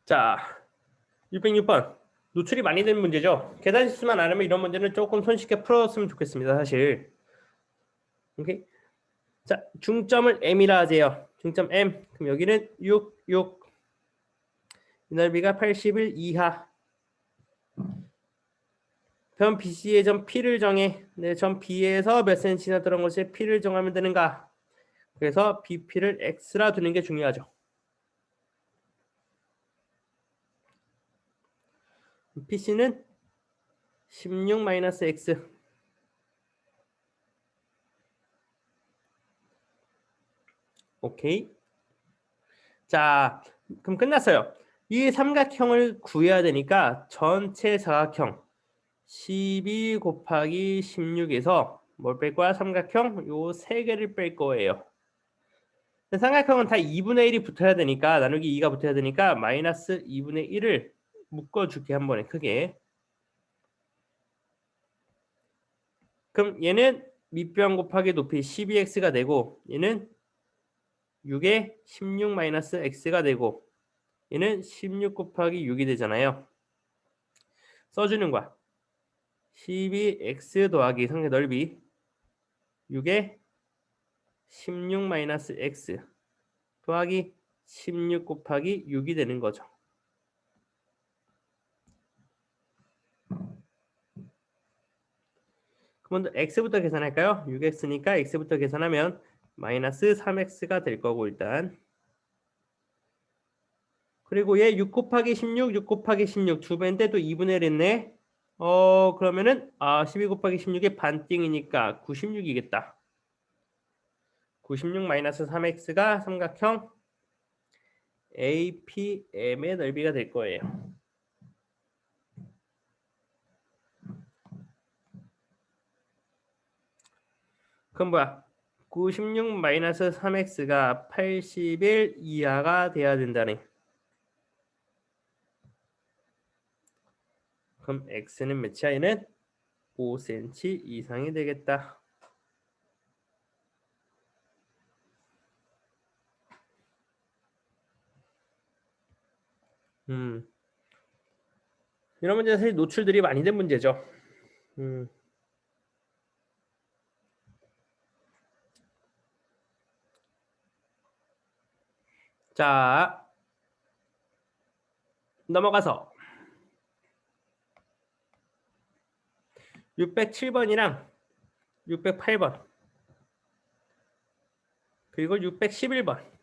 자, 606번. 노출이 많이 된 문제죠. 계산 실수만 안 하면 이런 문제는 조금 손쉽게 풀었으면 좋겠습니다. 사실. 오케이. 자, 중점을 M이라 하세요. 중점 M. 그럼 여기는 6, 6. 이 넓이가 81 이하. 점 BC의 점 P를 정해. 네, 점 B에서 몇 cm나 들어간 것에 P를 정하면 되는가. 그래서 BP를 X라 두는 게 중요하죠. PC는 16-X. 오케이. 자, 그럼 끝났어요. 이 삼각형을 구해야 되니까 전체 사각형 12 곱하기 16에서 뭘 뺄 거야? 삼각형 요 3개를 뺄 거예요. 삼각형은 다 2분의 1이 붙어야 되니까 나누기 2가 붙어야 되니까 마이너스 2분의 1을 묶어줄게 한 번에 크게. 그럼 얘는 밑변 곱하기 높이 12x가 되고 얘는 6에 16-x가 되고 얘는 16 곱하기 6이 되잖아요. 써주는 거야. 12x 더하기 상대 넓이 6에 16-x 더하기 16 곱하기 6이 되는 거죠. 그럼 먼저 x부터 계산할까요? 6x니까 x부터 계산하면 마이너스 3x가 될 거고 일단. 그리고 얘 6 곱하기 16, 6 곱하기 16 두 배인데 또 2분의 1 했네. 그러면은 12 곱하기 16의 반띵이니까 96이겠다. 96 마이너스 3x가 삼각형 APM의 넓이가 될 거예요. 그럼 뭐야? 96-3x가 81 이하가 돼야 된다네. 그럼 x는 몇이야? 얘는 5cm 이상이 되겠다. 이런 문제는 사실 노출들이 많이 된 문제죠. 자, 넘어가서 607번이랑 608번 그리고 611번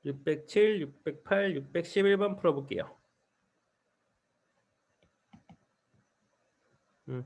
607, 608, 611번 풀어볼게요. 음.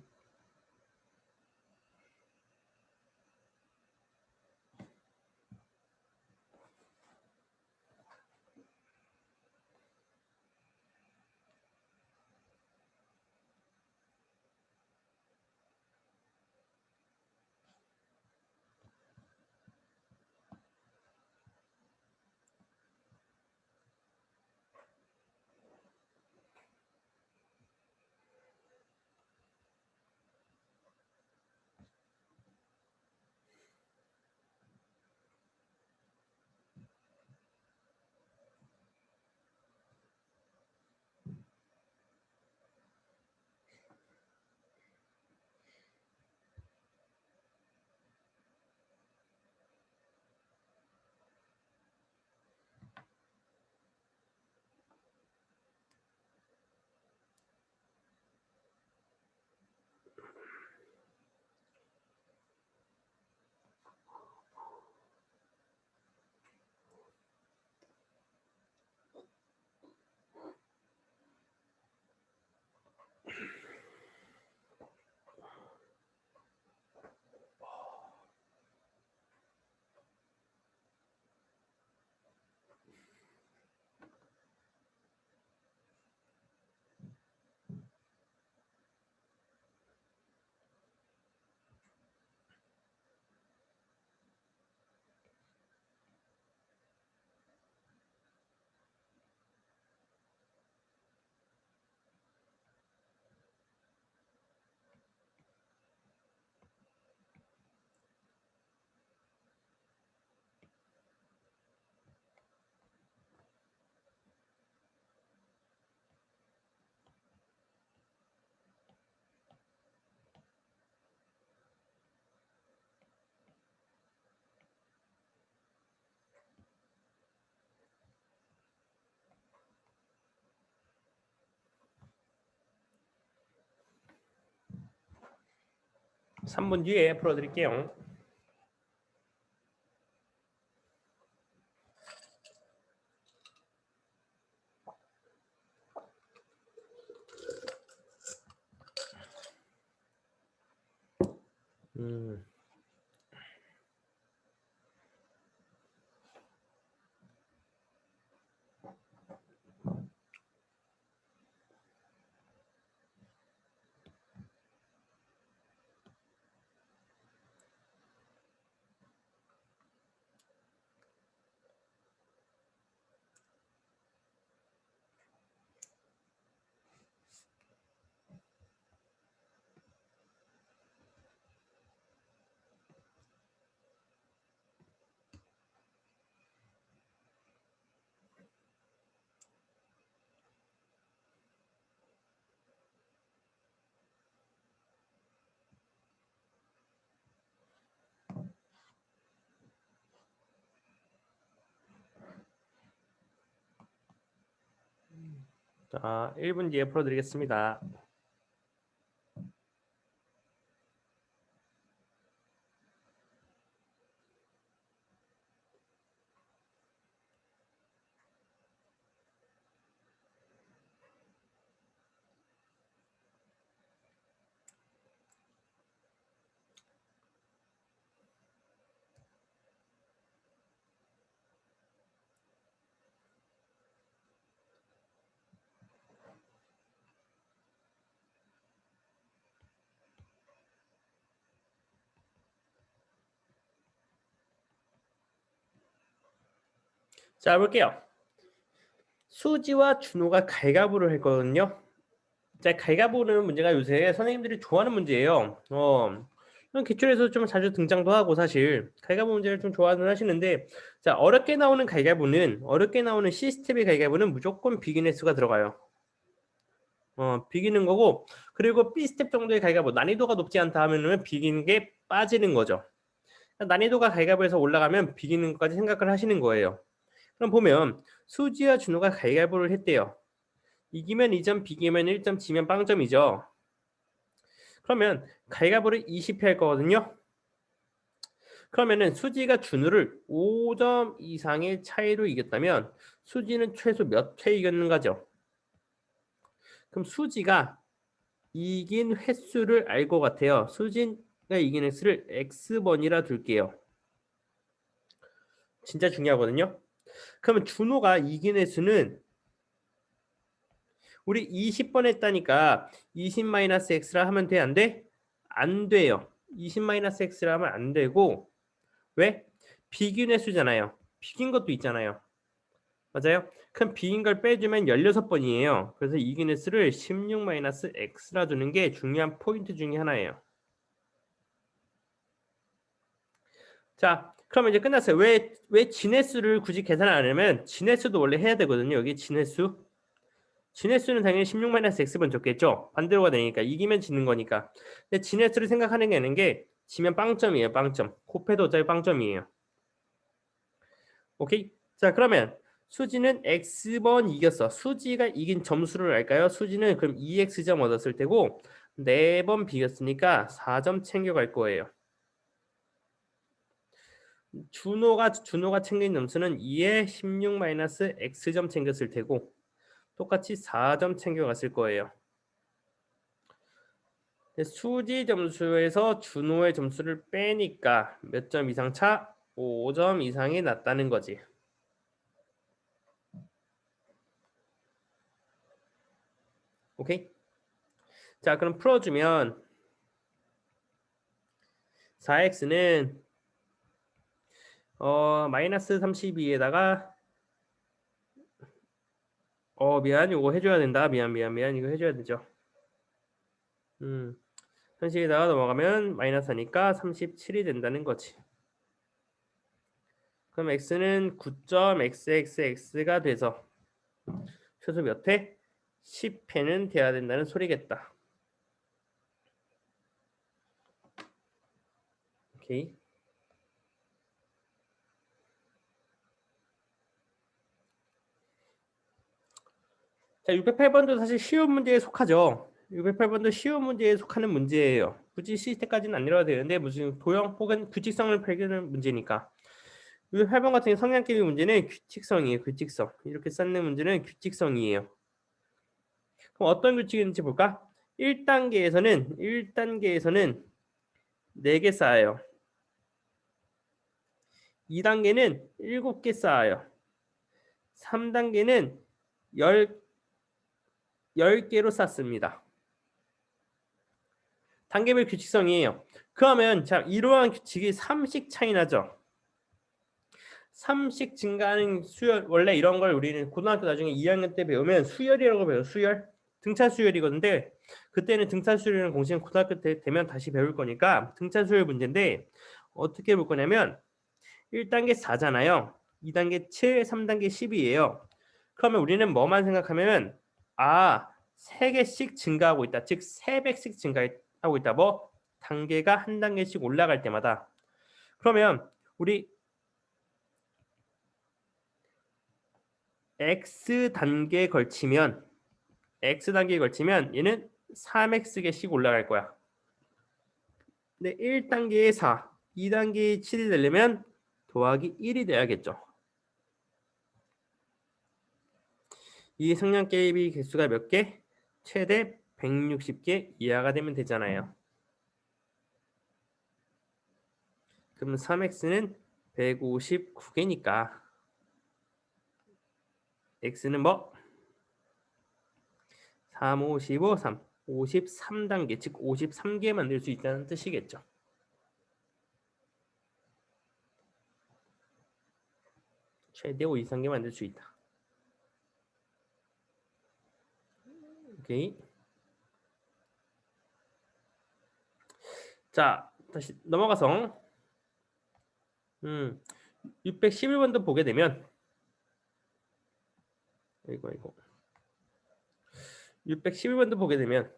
3분 뒤에 풀어드릴게요. 자, 1분 뒤에 풀어드리겠습니다. 자, 볼게요. 수지와 준호가 갈가부를 했거든요. 자, 갈가부는 문제가 요새 선생님들이 좋아하는 문제예요. 기출에서 좀 자주 등장도 하고 사실 갈가부 문제를 좀 좋아는 하시는데, 자, 어렵게 나오는 시스템의 갈가부는 무조건 비기너 수가 들어가요. 비기는 거고, 그리고 B스텝 정도의 갈가부 난이도가 높지 않다 하면은 비기는 게 빠지는 거죠. 난이도가 갈가부에서 올라가면 비기는 것까지 생각을 하시는 거예요. 그럼 보면 수지와 준호가 갈가부를 했대요. 이기면 2점, 비기면 1점, 지면 빵점이죠. 그러면 갈가부를 20회 할 거거든요. 그러면은 수지가 준우를 5점 이상의 차이로 이겼다면 수지는 최소 몇 회 이겼는가죠? 그럼 수지가 이긴 횟수를 알 것 같아요. 수지가 이긴 횟수를 X번이라 둘게요. 진짜 중요하거든요. 그러면 준호가 이긴 횟수는 우리 20번 했다니까 20-x라 하면 돼? 안 돼? 안 돼요. 20-x라 하면 안 되고, 왜? 비긴 횟수잖아요. 비긴 것도 있잖아요. 맞아요? 그럼 비긴 걸 빼주면 16번이에요. 그래서 이긴 횟수를 16-x라 두는 게 중요한 포인트 중에 하나예요. 자, 그러면 이제 끝났어요. 왜 진횟수를 굳이 계산 안 하냐면 진횟수도 원래 해야 되거든요. 여기 진횟수. 진횟수는 당연히 16-x번 적겠죠. 반대로가 되니까 이기면 지는 거니까. 근데 진횟수를 생각하는 게 아닌 게 지면 빵점이에요. 빵점. 곱해도 어차피 빵점이에요. 오케이? 자, 그러면 수지는 x번 이겼어. 수지가 이긴 점수를 알까요? 수지는 그럼 2x점 얻었을 테고 4번 비겼으니까 4점 챙겨갈 거예요. 준호가 챙긴 점수는 2에 16-x점 챙겼을 테고 똑같이 4점 챙겨갔을 거예요. 수지 점수에서 준호의 점수를 빼니까 몇 점 이상 차? 5점 이상이 났다는 거지. 오케이? 자, 그럼 풀어주면 4x는 마이너스 32에다가 미안, 이거 해줘야 된다. 미안, 이거 해줘야 되죠. 현식에다가 넘어가면 마이너스 하니까 37이 된다는 거지. 그럼 x는 9.xxx가 돼서 최소 몇 회? 10회는 돼야 된다는 소리겠다. 오케이. 자, 608번도 사실 쉬운 문제에 속하죠. 608번도 쉬운 문제에 속하는 문제예요. 굳이 시스템까지는 안 내려도 되는데 무슨 도형 혹은 규칙성을 발견하는 문제니까. 608번 같은 성향개비 문제는 규칙성이에요. 규칙성. 이렇게 쌓는 문제는 규칙성이에요. 그럼 어떤 규칙이 있는지 볼까? 1단계에서는 4개 쌓아요. 2단계는 7개 쌓아요. 3단계는 10개로 쌓습니다. 단계별 규칙성이에요. 그러면 자, 이러한 규칙이 3씩 차이 나죠. 3씩 증가하는 수열, 원래 이런 걸 우리는 고등학교 나중에 2학년 때 배우면 수열이라고 배워요. 수열. 등차 수열이거든요. 그때는 등차 수열이라는 공식은 고등학교 때 되면 다시 배울 거니까 등차 수열 문제인데 어떻게 볼 거냐면 1단계 4잖아요. 2단계 7, 3단계 10이에요. 그러면 우리는 뭐만 생각하면 3개씩 증가하고 있다. 즉 3배씩 증가하고 있다. 뭐? 단계가 한 단계씩 올라갈 때마다. 그러면 우리 X단계에 걸치면 얘는 3X개씩 올라갈 거야. 근데 1단계에 4, 2단계에 7이 되려면 더하기 1이 돼야겠죠. 이 성량개비 개수가 몇 개? 최대 160개 이하가 되면 되잖아요. 그럼 3x는 159개니까 x는 뭐? 3, 5, 15, 3. 53단계, 즉 53개 만들 수 있다는 뜻이겠죠. 최대 5 이상계 만들 수 있다. 오케이. 자, 다시 넘어가서 611번도 보게 되면 이거 611번도 보게 되면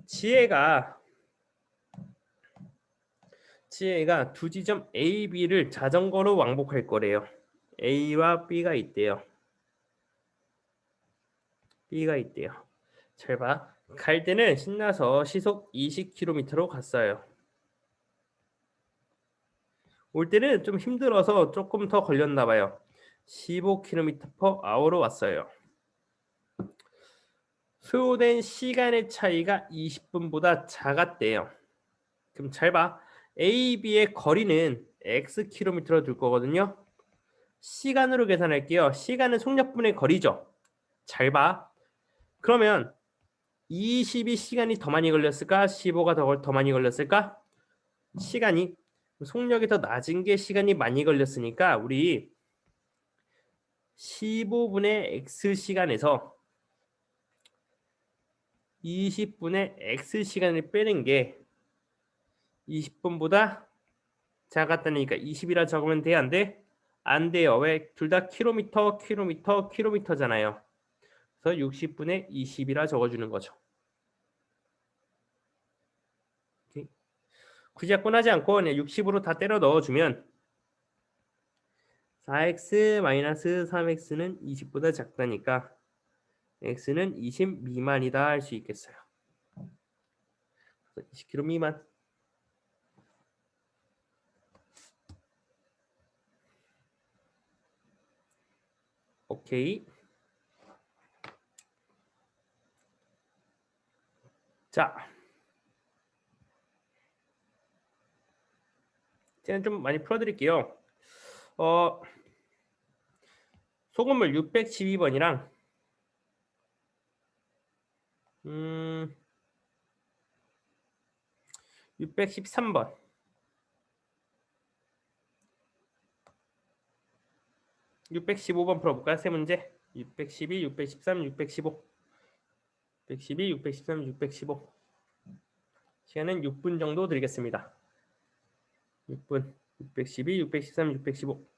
지혜가 두 지점 A, B를 자전거로 왕복할 거래요. A와 B가 있대요. 잘 봐. 갈 때는 신나서 시속 20km로 갔어요. 올 때는 좀 힘들어서 조금 더 걸렸나 봐요. 15km/h로 왔어요. 소요된 시간의 차이가 20분보다 작았대요. 그럼 잘 봐. A, B의 거리는 x km로 둘 거거든요. 시간으로 계산할게요. 시간은 속력분의 거리죠. 잘 봐. 그러면 20이 시간이 더 많이 걸렸을까? 15가 더 많이 걸렸을까? 시간이 속력이 더 낮은 게 시간이 많이 걸렸으니까 우리 15분의 x시간에서 20분의 x시간을 빼는 게 20분보다 작았다니까 20이라 적으면 돼? 안 돼? 안 돼요. 왜? 둘 다 킬로미터잖아요. 그래서 60분의 20이라 적어주는 거죠. 오케이. 굳이 약분하지 않고 그냥 60으로 다 때려 넣어주면 4x-3x는 20보다 작다니까 x는 20 미만이다 할 수 있겠어요. 20km 미만. 오케이. 자, 제가 좀 많이 풀어드릴게요. 소금물 612번이랑 613번 615번 풀어볼까요? 세 문제 612, 613, 615 612, 613, 615 시간은 6분 정도 드리겠습니다. 6분 612, 613, 615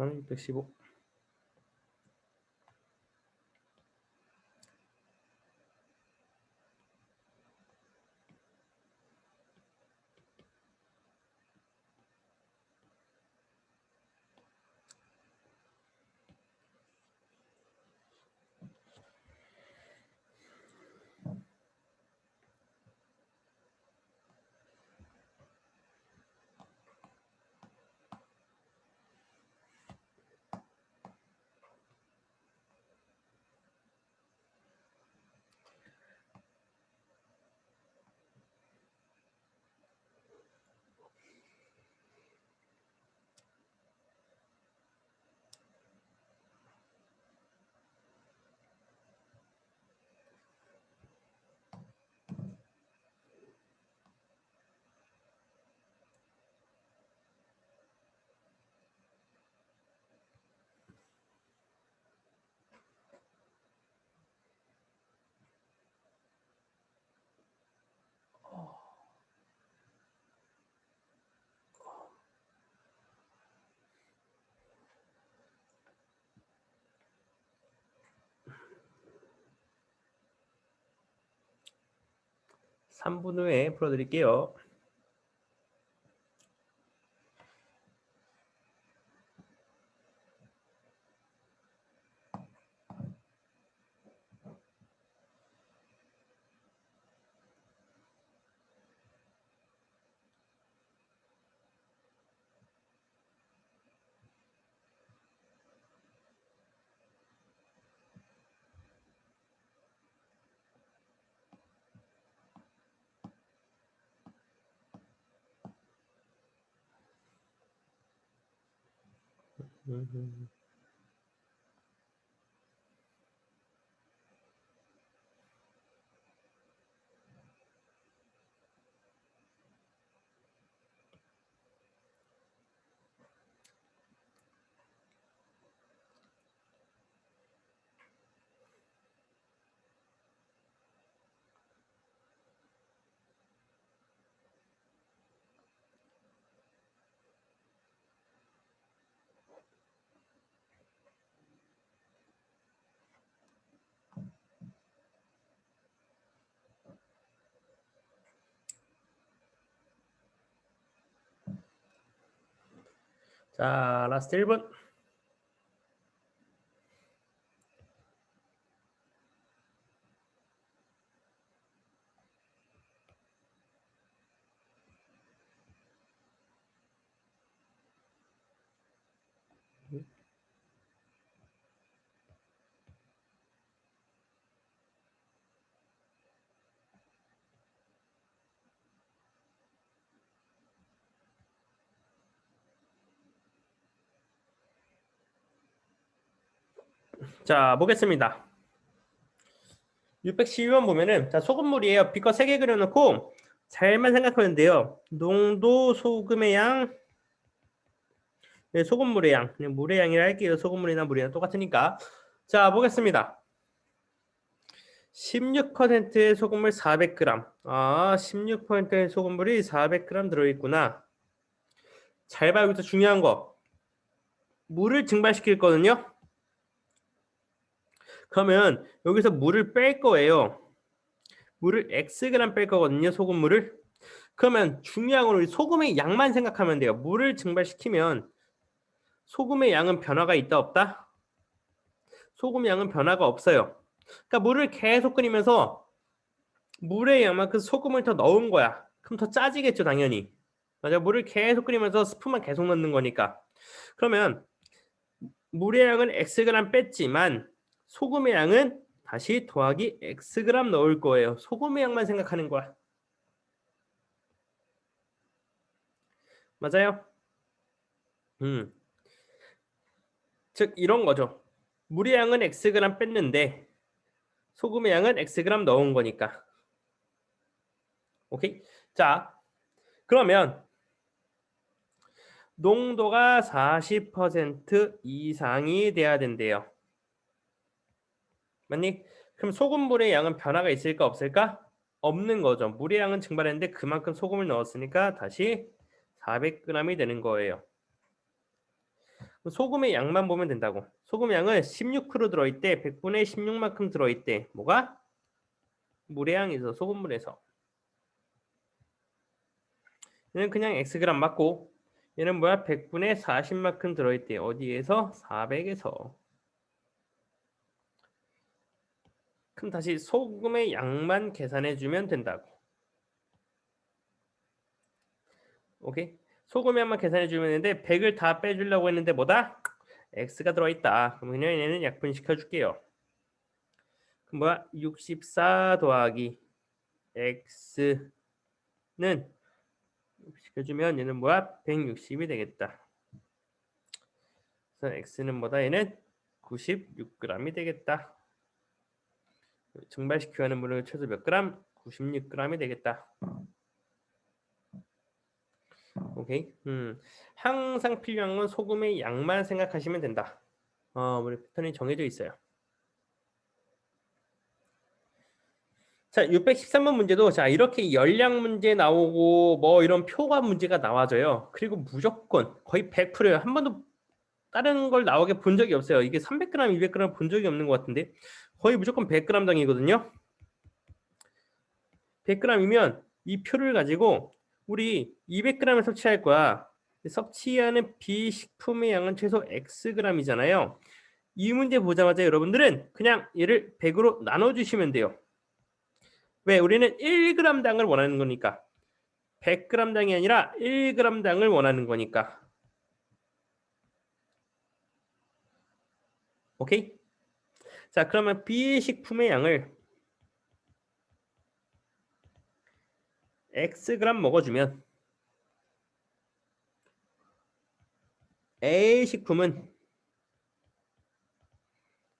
615 3분 후에 풀어드릴게요. 자, 라스트 1분. 자, 보겠습니다. 612번 보면은 자, 소금물이에요. 빛과 3개 그려놓고 잘만 생각하면 돼요. 농도, 소금의 양, 네, 소금물의 양. 그냥 물의 양이라 할게요. 소금물이나 물이나 똑같으니까. 자, 보겠습니다. 16%의 소금물 400g. 아, 16%의 소금물이 400g 들어있구나. 잘 봐요. 여기서 중요한 거. 물을 증발시킬 거든요. 그러면 여기서 물을 뺄 거예요. 물을 Xg 뺄 거거든요. 소금물을. 그러면 중요한 건 우리 소금의 양만 생각하면 돼요. 물을 증발시키면 소금의 양은 변화가 있다 없다? 소금의 양은 변화가 없어요. 그러니까 물을 계속 끓이면서 물의 양만큼 소금을 더 넣은 거야. 그럼 더 짜지겠죠, 당연히. 맞아, 물을 계속 끓이면서 스프만 계속 넣는 거니까. 그러면 물의 양은 Xg 뺐지만 소금의 양은 다시 더하기 Xg 넣을 거예요. 소금의 양만 생각하는 거야. 맞아요? 즉 이런 거죠. 물의 양은 Xg 뺐는데 소금의 양은 Xg 넣은 거니까. 오케이? 자, 그러면 농도가 40% 이상이 돼야 된대요. 맞니? 그럼 소금물의 양은 변화가 있을까 없을까? 없는 거죠. 물의 양은 증발했는데 그만큼 소금을 넣었으니까 다시 400g이 되는 거예요. 소금의 양만 보면 된다고. 소금 양은 16% 들어있대. 100분의 16만큼 들어있대. 뭐가? 물의 양에서 소금물에서. 얘는 그냥 Xg 맞고 얘는 뭐야? 100분의 40만큼 들어있대. 어디에서? 400에서. 그럼 다시 소금의 양만 계산해주면 된다고. 오케이? 소금의 양만 계산해주면 되는데 100을 다 빼주려고 했는데 뭐다? X가 들어있다. 그럼 그냥 얘는 약분시켜줄게요. 그럼 뭐야? 64 더하기 X는 시켜주면 얘는 뭐야? 160이 되겠다. 그래서 X는 뭐다? 얘는 96g이 되겠다. 증발시켜야 하는 물을 최소 몇 그램? 96g이 되겠다. 오케이. 항상 필요한 건 소금의 양만 생각하시면 된다. 우리 패턴이 정해져 있어요. 자, 613번 문제도 자, 이렇게 열량 문제 나오고 뭐 이런 표가 문제가 나와져요. 그리고 무조건 거의 100%예요. 한 번도 다른 걸 나오게 본 적이 없어요. 이게 300g, 200g 본 적이 없는 것 같은데 거의 무조건 100g 당이거든요. 100g이면 이 표를 가지고 우리 200g을 섭취할 거야. 섭취하는 비식품의 양은 최소 Xg이잖아요. 이 문제 보자마자 여러분들은 그냥 얘를 100으로 나눠주시면 돼요. 왜? 우리는 1g당을 원하는 거니까. 100g당이 아니라 1g당을 원하는 거니까. 오케이? 자, 그러면 비식품의 양을 Xg 먹어주면 A 식품은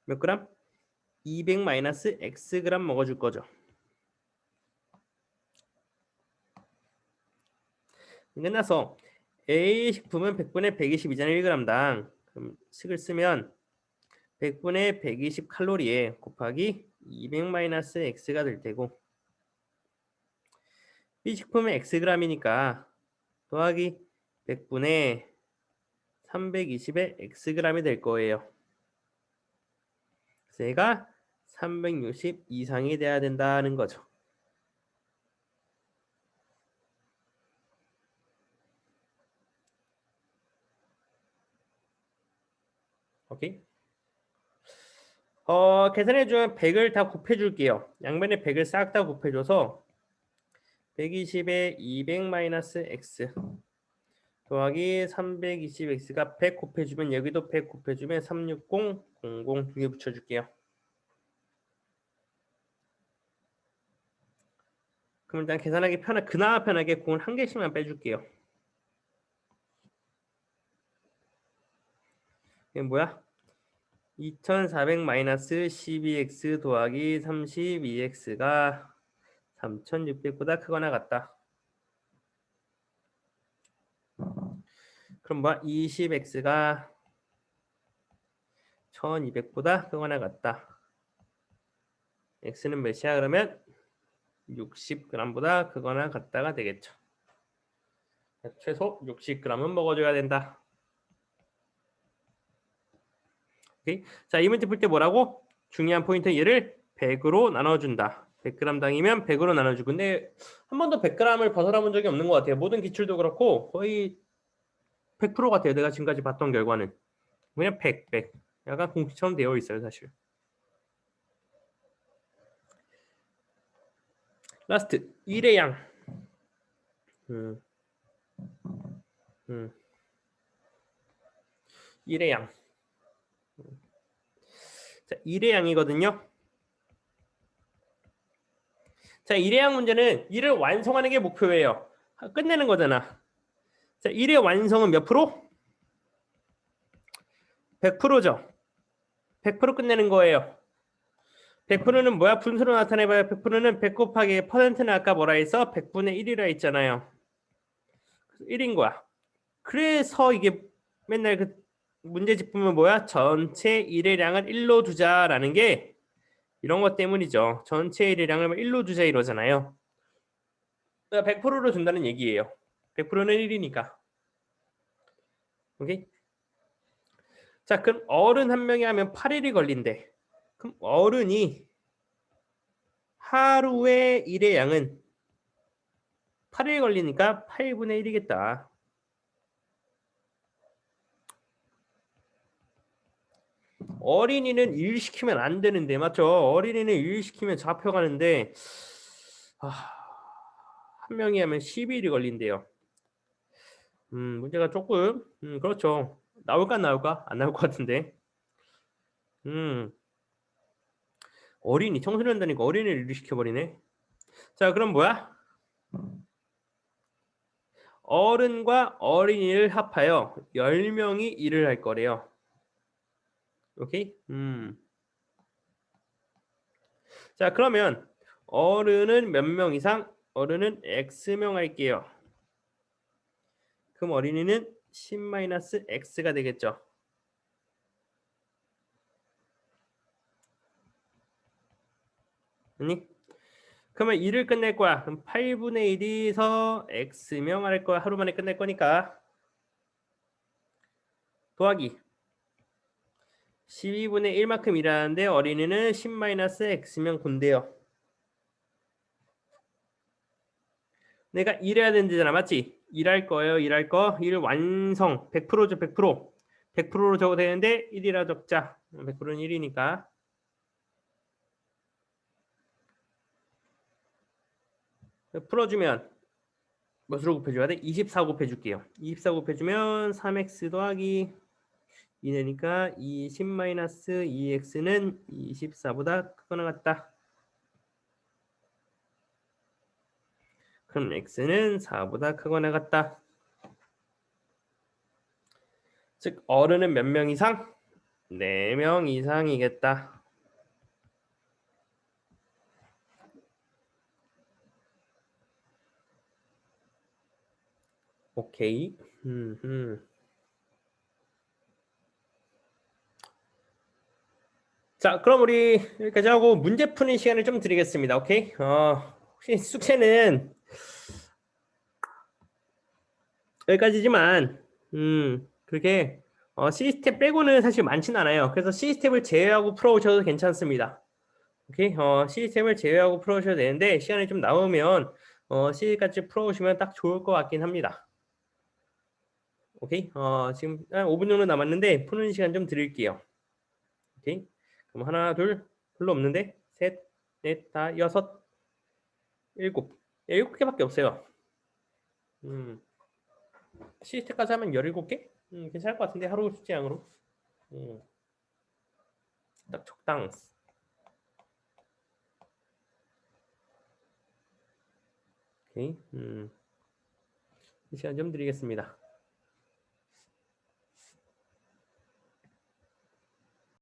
몇 그램? 200-Xg 먹어줄 거죠. 끝나서 A 식품은 100분의 122잖아요. 1g당. 그럼 식을 쓰면 100분의 120 칼로리에 곱하기 200-X가 될 테고 B 식품은 Xg이니까 더하기 100분의 320의 Xg이 될 거예요. 그래서 얘가 360 이상이 돼야 된다는 거죠. 오케이? 계산해주면 100을 다 곱해줄게요. 양변에 100을 싹 다 곱해줘서 120에 200-X 더하기 320X가 100 곱해주면 여기도 100 곱해주면 360, 00 두 개 붙여줄게요. 그럼 일단 계산하기 그나마 편하게 공을 한 개씩만 빼줄게요. 이게 뭐야? 2400-12x 더하기 32x가 3600보다 크거나 같다. 그럼 뭐야? 20x가 1200보다 크거나 같다. x는 몇이야? 그러면 60g보다 크거나 같다가 되겠죠. 최소 60g은 먹어줘야 된다. 오케이? 자, 이 문제 풀 때 뭐라고? 중요한 포인트 얘를 100으로 나눠준다. 100g당이면 100으로 나눠주고. 근데 한 번도 100g을 벗어나본 적이 없는 것 같아요. 모든 기출도 그렇고 거의 100% 같아요. 내가 지금까지 봤던 결과는. 그냥 100, 100. 약간 공식처럼 되어 있어요, 사실. 라스트 1의 양. 1의 양. 자, 1의 양이거든요. 자, 1의 양 문제는 1을 완성하는 게 목표예요. 끝내는 거잖아. 자, 1의 완성은 몇 프로? 100%죠. 100% 끝내는 거예요. 100%는 뭐야? 분수로 나타내봐요. 100%는 100 곱하기 퍼센트는 아까 뭐라 했어? 100분의 1이라 했잖아요. 1인 거야. 그래서 이게 맨날 그 문제집 보면 뭐야? 전체 1의 양을 1로 두자라는 게 이런 것 때문이죠. 전체 1의 양을 1로 두자 이러잖아요. 100%로 준다는 얘기예요. 100%는 1이니까. 오케이? 자, 그럼 어른 한 명이 하면 8일이 걸린대. 그럼 어른이 하루에 일의 양은 8일 걸리니까 8분의 1이겠다. 어린이는 일 시키면 안 되는데 맞죠? 어린이는 일 시키면 잡혀가는데 한 명이 하면 10일이 걸린대요. 문제가 조금 그렇죠. 나올까 안 나올까? 안 나올 것 같은데. 어린이 청소년 다니까 어린이를 일 시켜버리네. 자, 그럼 뭐야? 어른과 어린이를 합하여 10명이 일을 할 거래요. 오케이? 자, 그러면 어른은 몇 명 이상? 어른은 X명 할게요. 그럼 어린이는 10-X가 되겠죠. 아니? 그러면 1을 끝낼 거야. 그럼 8분의 1이서 X명 할 거야. 하루 만에 끝낼 거니까. 더하기 12분의 1만큼 일하는데 어린이는 10-X면 군대요. 내가 일해야 된다잖아. 맞지? 일할 거예요. 일할 거. 일 완성. 100%죠. 100%. 100%로 적어도 되는데 1이라 적자. 100%는 1이니까. 풀어주면 몇으로 곱해줘야 돼? 24 곱해줄게요. 24 곱해주면 3x 더하기 2내니까 20-2x는 24보다 크거나 같다. 그럼 x는 4보다 크거나 같다. 즉 어른은 몇 명 이상? 4명 이상이겠다. 오케이. 자, 그럼 우리 여기까지 하고 문제 푸는 시간을 좀 드리겠습니다. 오케이? 혹시 숙제는 여기까지지만 그렇게 시스템 빼고는 사실 많진 않아요. 그래서 시스템을 제외하고 풀어오셔도 괜찮습니다. 오케이? 시스템을 제외하고 풀어오셔도 되는데 시간이 좀 남으면 시까지 풀어오시면 딱 좋을 것 같긴 합니다. 오케이? 지금 한 5분 정도 남았는데 푸는 시간 좀 드릴게요. 오케이? 그럼 하나, 둘, 별로 없는데 셋, 넷, 다, 여섯, 일곱. 7개밖에 없어요. 시스템까지 하면 17개? 괜찮을 것 같은데 하루 숙제량으로. 딱 적당. 오케이. 시간 좀 드리겠습니다.